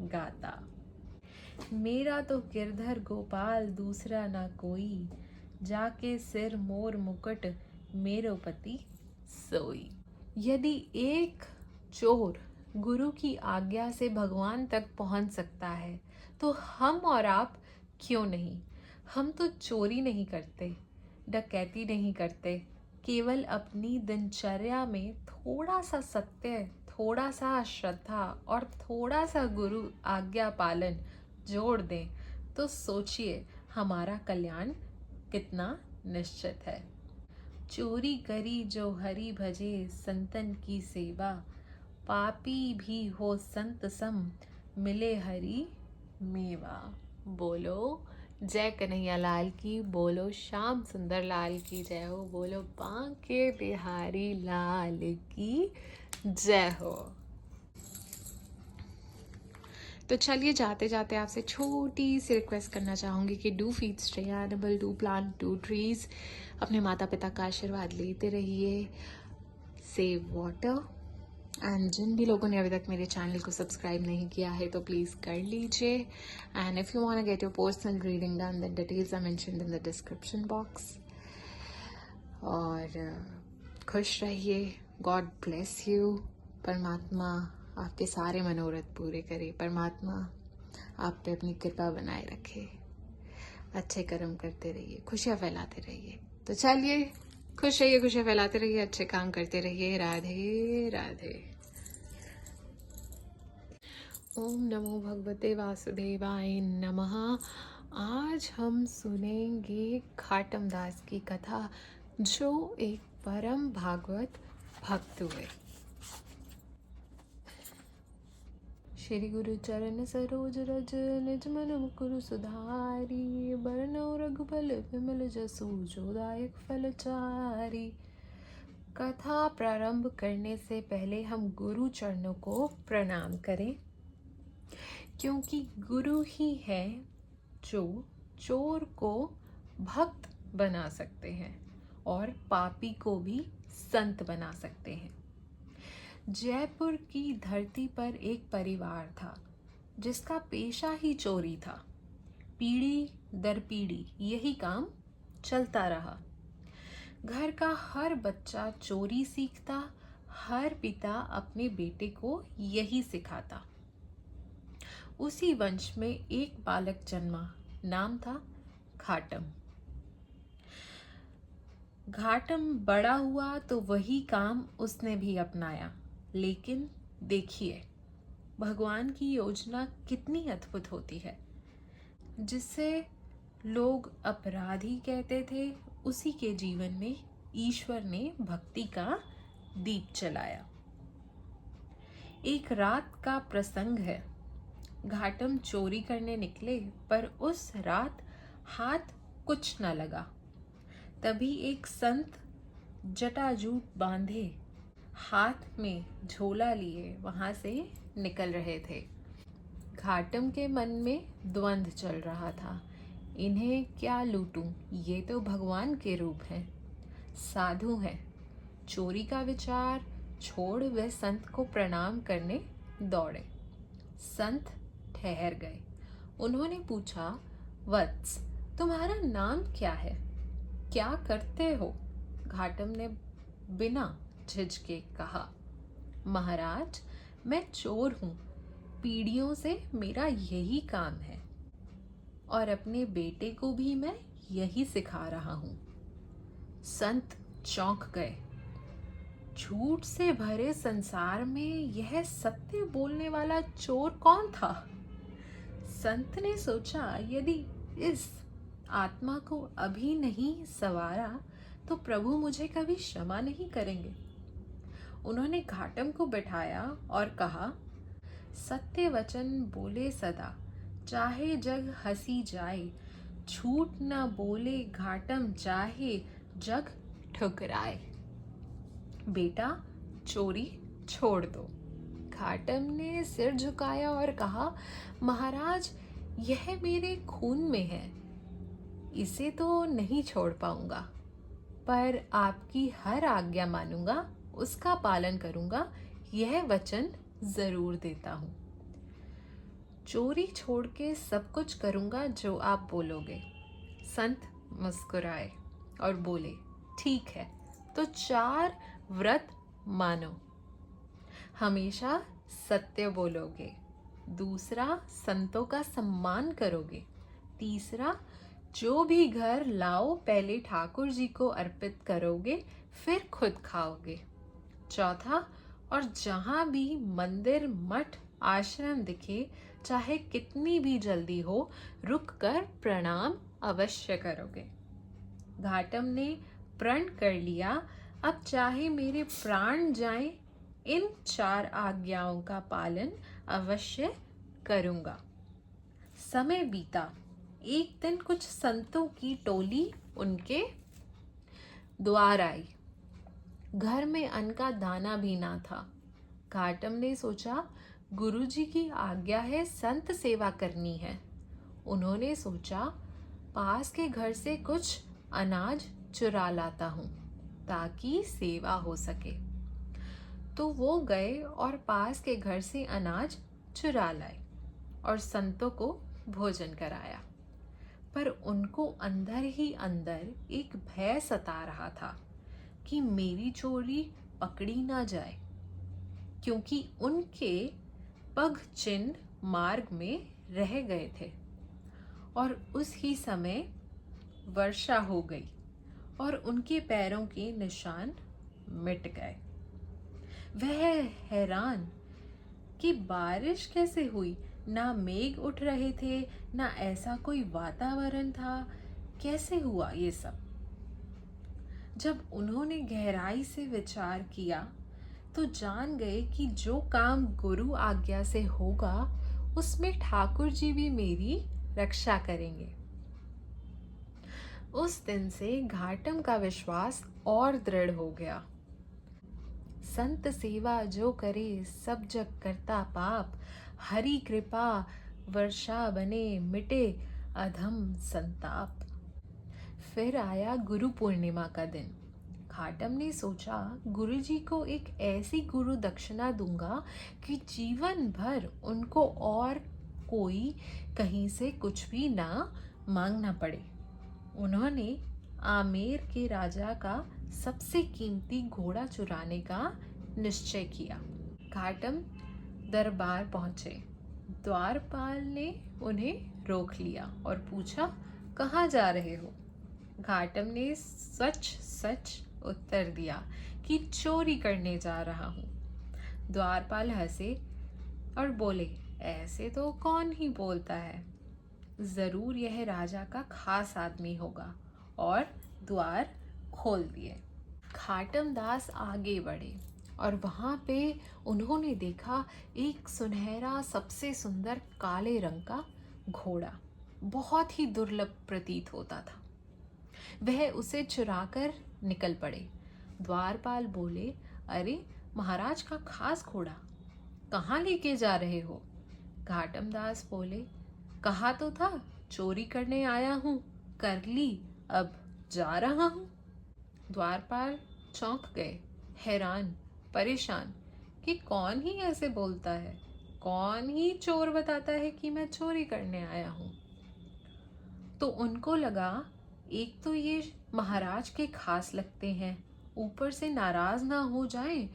गाता। मेरा तो गिरधर गोपाल दूसरा ना कोई, जाके सिर मोर मुकुट मेरो पति सोई। यदि एक चोर गुरु की आज्ञा से भगवान तक पहुंच सकता है, तो हम और आप क्यों नहीं? हम तो चोरी नहीं करते, डकैती नहीं करते, केवल अपनी दिनचर्या में थोड़ा सा सत्य, थोड़ा सा श्रद्धा और थोड़ा सा गुरु आज्ञा पालन जोड़ दें, तो सोचिए हमारा कल्याण कितना निश्चित है। चोरी करी जो हरि भजे संतन की सेवा, पापी भी हो संत सम मिले हरि मेवा। बोलो जय कन्हैया लाल की, बोलो श्याम सुंदर लाल की जय हो, बोलो बांके बिहारी लाल की जय हो। तो चलिए जाते जाते आपसे छोटी सी रिक्वेस्ट करना चाहूँगी कि do feed stray animal, do plant to trees. अपने माता पिता का आशीर्वाद लेते रहिए, सेव वाटर। एंड जिन भी लोगों ने अभी तक मेरे चैनल को सब्सक्राइब नहीं किया है तो प्लीज़ कर लीजिए। And if you want get your personal reading done then details are mentioned in the description box. और खुश रहिए, गॉड ब्लेस यू। परमात्मा आपके सारे मनोरथ पूरे करे, परमात्मा आप पे अपनी कृपा बनाए रखे, अच्छे कर्म करते रहिए, खुशियाँ फैलाते रहिए। तो चलिए खुश रहिए, खुशियाँ फैलाते रहिए, अच्छे काम करते रहिए। राधे राधे। ओम नमो भगवते वासुदेवाय नमः। आज हम सुनेंगे घाटम दास की कथा, जो एक परम भागवत भक्त हुए। श्री गुरु चरण सरोज रज निज मन मुकुर सुधारी, बरनौ रघुबल विमल जसु जो दायक फल चारी। कथा प्रारंभ करने से पहले हम गुरु चरणों को प्रणाम करें, क्योंकि गुरु ही है जो चोर को भक्त बना सकते हैं और पापी को भी संत बना सकते हैं। जयपुर की धरती पर एक परिवार था जिसका पेशा ही चोरी था। पीढ़ी दर पीढ़ी यही काम चलता रहा। घर का हर बच्चा चोरी सीखता, हर पिता अपने बेटे को यही सिखाता। उसी वंश में एक बालक जन्मा, नाम था घाटम। घाटम बड़ा हुआ तो वही काम उसने भी अपनाया। लेकिन देखिए, भगवान की योजना कितनी अद्भुत होती है। जिसे लोग अपराधी कहते थे, उसी के जीवन में ईश्वर ने भक्ति का दीप जलाया। एक रात का प्रसंग है। घाटम चोरी करने निकले, पर उस रात हाथ कुछ न लगा। तभी एक संत जटाजूट बांधे, हाथ में झोला लिए वहां से निकल रहे थे। घाटम के मन में द्वंद्व चल रहा था, इन्हें क्या लूटूं, ये तो भगवान के रूप हैं, साधु हैं। चोरी का विचार छोड़ वह संत को प्रणाम करने दौड़े। संत ठहर गए। उन्होंने पूछा, वत्स, तुम्हारा नाम क्या है, क्या करते हो? घाटम ने बिना झिझके कहा, महाराज, मैं चोर हूँ, पीढ़ियों से मेरा यही काम है और अपने बेटे को भी मैं यही सिखा रहा हूँ। संत चौंक गए। झूठ से भरे संसार में यह सत्य बोलने वाला चोर कौन था? संत ने सोचा, यदि इस आत्मा को अभी नहीं संवारा तो प्रभु मुझे कभी क्षमा नहीं करेंगे। उन्होंने घाटम को बैठाया और कहा, सत्य वचन बोले सदा, चाहे जग हंसी जाए, झूठ न बोले घाटम, चाहे जग ठुकराए। बेटा, चोरी छोड़ दो। घाटम ने सिर झुकाया और कहा, महाराज, यह मेरे खून में है, इसे तो नहीं छोड़ पाऊंगा, पर आपकी हर आज्ञा मानूंगा, उसका पालन करूंगा, यह वचन जरूर देता हूँ। चोरी छोड़ के सब कुछ करूंगा जो आप बोलोगे। संत मुस्कुराए और बोले, ठीक है, तो 4 व्रत मानो। हमेशा सत्य बोलोगे, दूसरा संतों का सम्मान करोगे, तीसरा जो भी घर लाओ पहले ठाकुर जी को अर्पित करोगे, फिर खुद खाओगे, चौथा, और जहाँ भी मंदिर मठ आश्रम दिखे, चाहे कितनी भी जल्दी हो, रुक कर प्रणाम अवश्य करोगे। घाटम ने प्रण कर लिया, अब चाहे मेरे प्राण जाएं, इन 4 आज्ञाओं का पालन अवश्य करूंगा। समय बीता। एक दिन कुछ संतों की टोली उनके द्वार आई। घर में अन्न का दाना भी ना था। घाटम ने सोचा, गुरुजी की आज्ञा है, संत सेवा करनी है। उन्होंने सोचा, पास के घर से कुछ अनाज चुरा लाता हूँ ताकि सेवा हो सके। तो वो गए और पास के घर से अनाज चुरा लाए और संतों को भोजन कराया। पर उनको अंदर ही अंदर एक भय सता रहा था कि मेरी चोरी पकड़ी ना जाए, क्योंकि उनके पग चिन्ह मार्ग में रह गए थे और उस ही समय वर्षा हो गई और उनके पैरों के निशान मिट गए। वह हैरान कि बारिश कैसे हुई। ना मेघ उठ रहे थे, ना ऐसा कोई वातावरण था। कैसे हुआ ये सब? जब उन्होंने गहराई से विचार किया तो जान गए कि जो काम गुरु आज्ञा से होगा उसमें ठाकुर जी भी मेरी रक्षा करेंगे। उस दिन से घाटम का विश्वास और दृढ़ हो गया। संत सेवा जो करे सब जग करता पाप, हरि कृपा वर्षा बने मिटे अधम संताप। फिर आया गुरु पूर्णिमा का दिन। घाटम ने सोचा, गुरुजी को एक ऐसी गुरु दक्षिणा दूंगा कि जीवन भर उनको और कोई कहीं से कुछ भी ना मांगना पड़े। उन्होंने आमेर के राजा का सबसे कीमती घोड़ा चुराने का निश्चय किया। घाटम दरबार पहुंचे। द्वारपाल ने उन्हें रोक लिया और पूछा, कहाँ जा रहे हो? घाटम ने सच सच उत्तर दिया कि चोरी करने जा रहा हूँ। द्वारपाल हंसे और बोले, ऐसे तो कौन ही बोलता है, जरूर यह राजा का खास आदमी होगा, और द्वार खोल दिए। घाटम दास आगे बढ़े और वहां पे उन्होंने देखा एक सुनहरा, सबसे सुंदर काले रंग का घोड़ा। बहुत ही दुर्लभ प्रतीत होता था। वह उसे चुराकर निकल पड़े। द्वारपाल बोले, अरे महाराज का खास घोड़ा कहाँ लेके जा रहे हो? घाटम दास बोले, कहा तो था चोरी करने आया हूँ, कर ली, अब जा रहा हूँ। द्वारपाल चौंक गए, हैरान, परेशान कि कौन ही ऐसे बोलता है, कौन ही चोर बताता है कि मैं चोरी करने आया हूँ। तो उनको लगा, एक तो ये महाराज के खास लगते हैं, ऊपर से नाराज ना हो जाए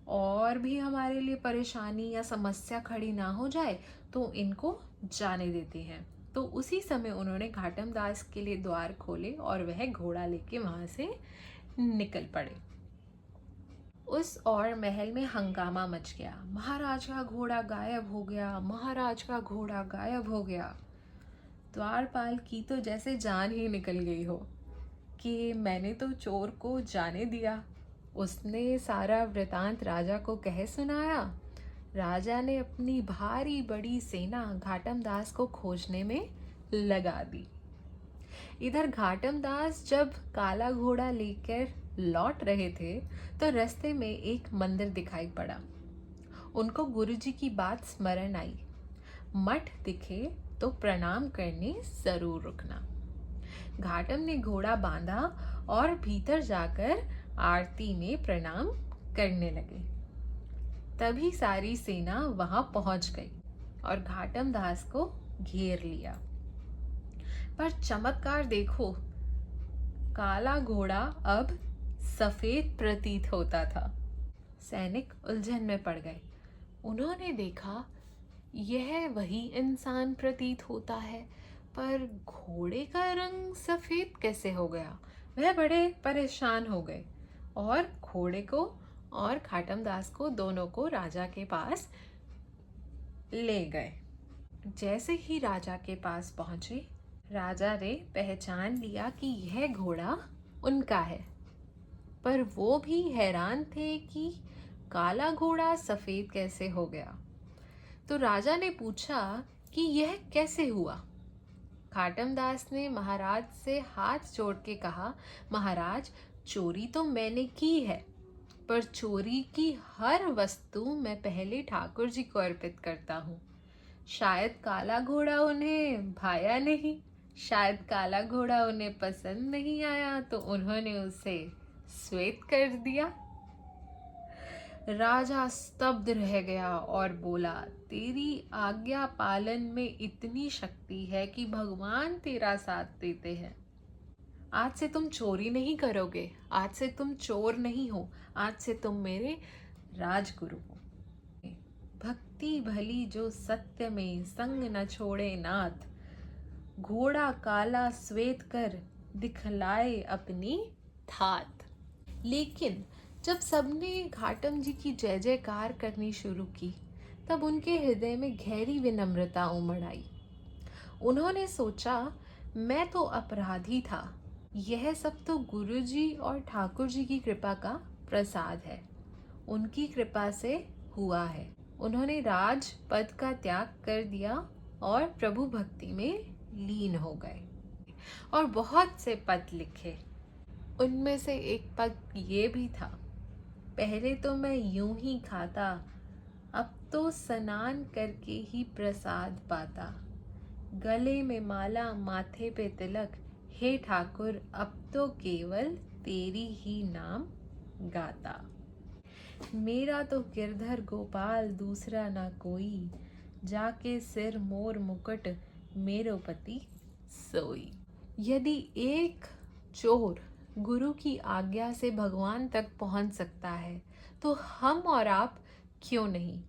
और भी हमारे लिए परेशानी या समस्या खड़ी ना हो जाए, तो इनको जाने देते हैं। तो उसी समय उन्होंने घाटम दास के लिए द्वार खोले और वह घोड़ा लेके वहां से निकल पड़े। उस और महल में हंगामा मच गया। महाराज का घोड़ा गायब हो गया, महाराज का घोड़ा गायब हो गया। द्वारपाल की तो जैसे जान ही निकल गई हो कि मैंने तो चोर को जाने दिया। उसने सारा वृतांत राजा को कह सुनाया। राजा ने अपनी भारी बड़ी सेना घाटम दास को खोजने में लगा दी। इधर घाटम दास जब काला घोड़ा लेकर लौट रहे थे तो रास्ते में एक मंदिर दिखाई पड़ा। उनको गुरुजी की बात स्मरण आई, मठ दिखे तो प्रणाम करने जरूर रुकना। घाटम ने घोड़ा बांधा और भीतर जाकर आरती में प्रणाम करने लगे। तभी सारी सेना वहां पहुंच गई और घाटम दास को घेर लिया। पर चमत्कार देखो, काला घोड़ा अब सफेद प्रतीत होता था। सैनिक उलझन में पड़ गए। उन्होंने देखा, यह वही इंसान प्रतीत होता है, पर घोड़े का रंग सफेद कैसे हो गया? वह बड़े परेशान हो गए और घोड़े को और घाटम दास को दोनों को राजा के पास ले गए। जैसे ही राजा के पास पहुंचे, राजा ने पहचान लिया कि यह घोड़ा उनका है, पर वो भी हैरान थे कि काला घोड़ा सफेद कैसे हो गया। तो राजा ने पूछा कि यह कैसे हुआ। खाटम दास ने महाराज से हाथ जोड़ के कहा, महाराज, चोरी तो मैंने की है, पर चोरी की हर वस्तु मैं पहले ठाकुर जी को अर्पित करता हूँ। शायद काला घोड़ा उन्हें भाया नहीं, शायद काला घोड़ा उन्हें पसंद नहीं आया, तो उन्होंने उसे श्वेत कर दिया। राजा स्तब्ध रह गया और बोला, तेरी आज्ञा पालन में इतनी शक्ति है कि भगवान तेरा साथ देते हैं। आज से तुम चोरी नहीं करोगे, आज से तुम चोर नहीं हो, आज से तुम मेरे राजगुरु हो। भक्ति भली जो सत्य में संग न छोड़े नाथ, घोड़ा काला श्वेत कर दिखलाए अपनी थात। लेकिन जब सबने घाटम जी की जय जयकार करनी शुरू की, तब उनके हृदय में गहरी विनम्रता उमड़ आई। उन्होंने सोचा, मैं तो अपराधी था, यह सब तो गुरु जी और ठाकुर जी की कृपा का प्रसाद है, उनकी कृपा से हुआ है। उन्होंने राज पद का त्याग कर दिया और प्रभु भक्ति में लीन हो गए और बहुत से पद लिखे। उनमें से एक पद ये भी था, पहले तो मैं यूं ही खाता, अब तो स्नान करके ही प्रसाद पाता। गले में माला, माथे पे तिलक, हे ठाकुर अब तो केवल तेरी ही नाम गाता। मेरा तो गिरधर गोपाल दूसरा ना कोई, जाके सिर मोर मुकुट मेरो पति सोई। यदि एक चोर गुरु की आज्ञा से भगवान तक पहुंच सकता है, तो हम और आप क्यों नहीं।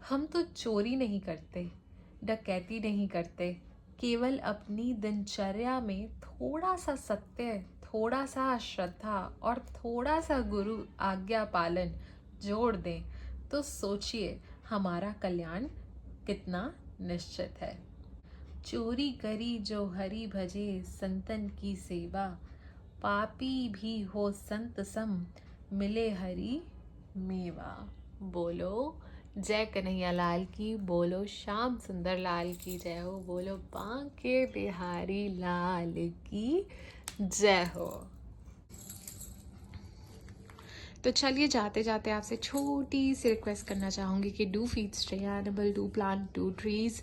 हम तो चोरी नहीं करते, डकैती नहीं करते, केवल अपनी दिनचर्या में थोड़ा सा सत्य, थोड़ा सा श्रद्धा और थोड़ा सा गुरु आज्ञा पालन जोड़ दें, तो सोचिए हमारा कल्याण कितना निश्चित है। चोरी करी जो हरि भजे, संतन की सेवा, पापी भी हो संत सम, मिले हरि मेवा। बोलो जय कन्हैया लाल की, बोलो श्याम सुंदर लाल की जय हो, बोलो बांके बिहारी लाल की जय हो। तो चलिए जाते जाते आपसे छोटी सी रिक्वेस्ट करना चाहूँगी कि do feed stray animal, do plant 2 trees,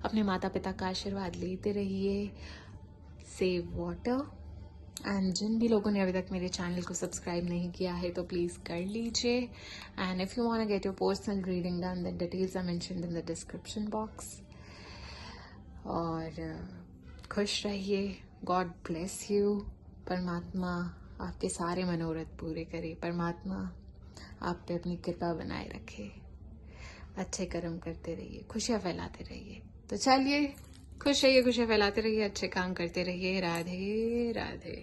अपने माता पिता का आशीर्वाद लेते रहिए, सेव वाटर। एंड जिन भी लोगों ने अभी तक मेरे चैनल को सब्सक्राइब नहीं किया है तो प्लीज़ कर लीजिए। And if you want to get your personal reading done, the details are mentioned in the description box. और खुश रहिए, गॉड ब्लेस यू। परमात्मा आपके सारे मनोरथ पूरे करे, परमात्मा आप पे अपनी कृपा बनाए रखे, अच्छे कर्म करते रहिए, खुशियाँ फैलाते रहिए। तो चलिए खुश रहिए, खुशियाँ फैलाते रहिए, अच्छे काम करते रहिए। राधे राधे।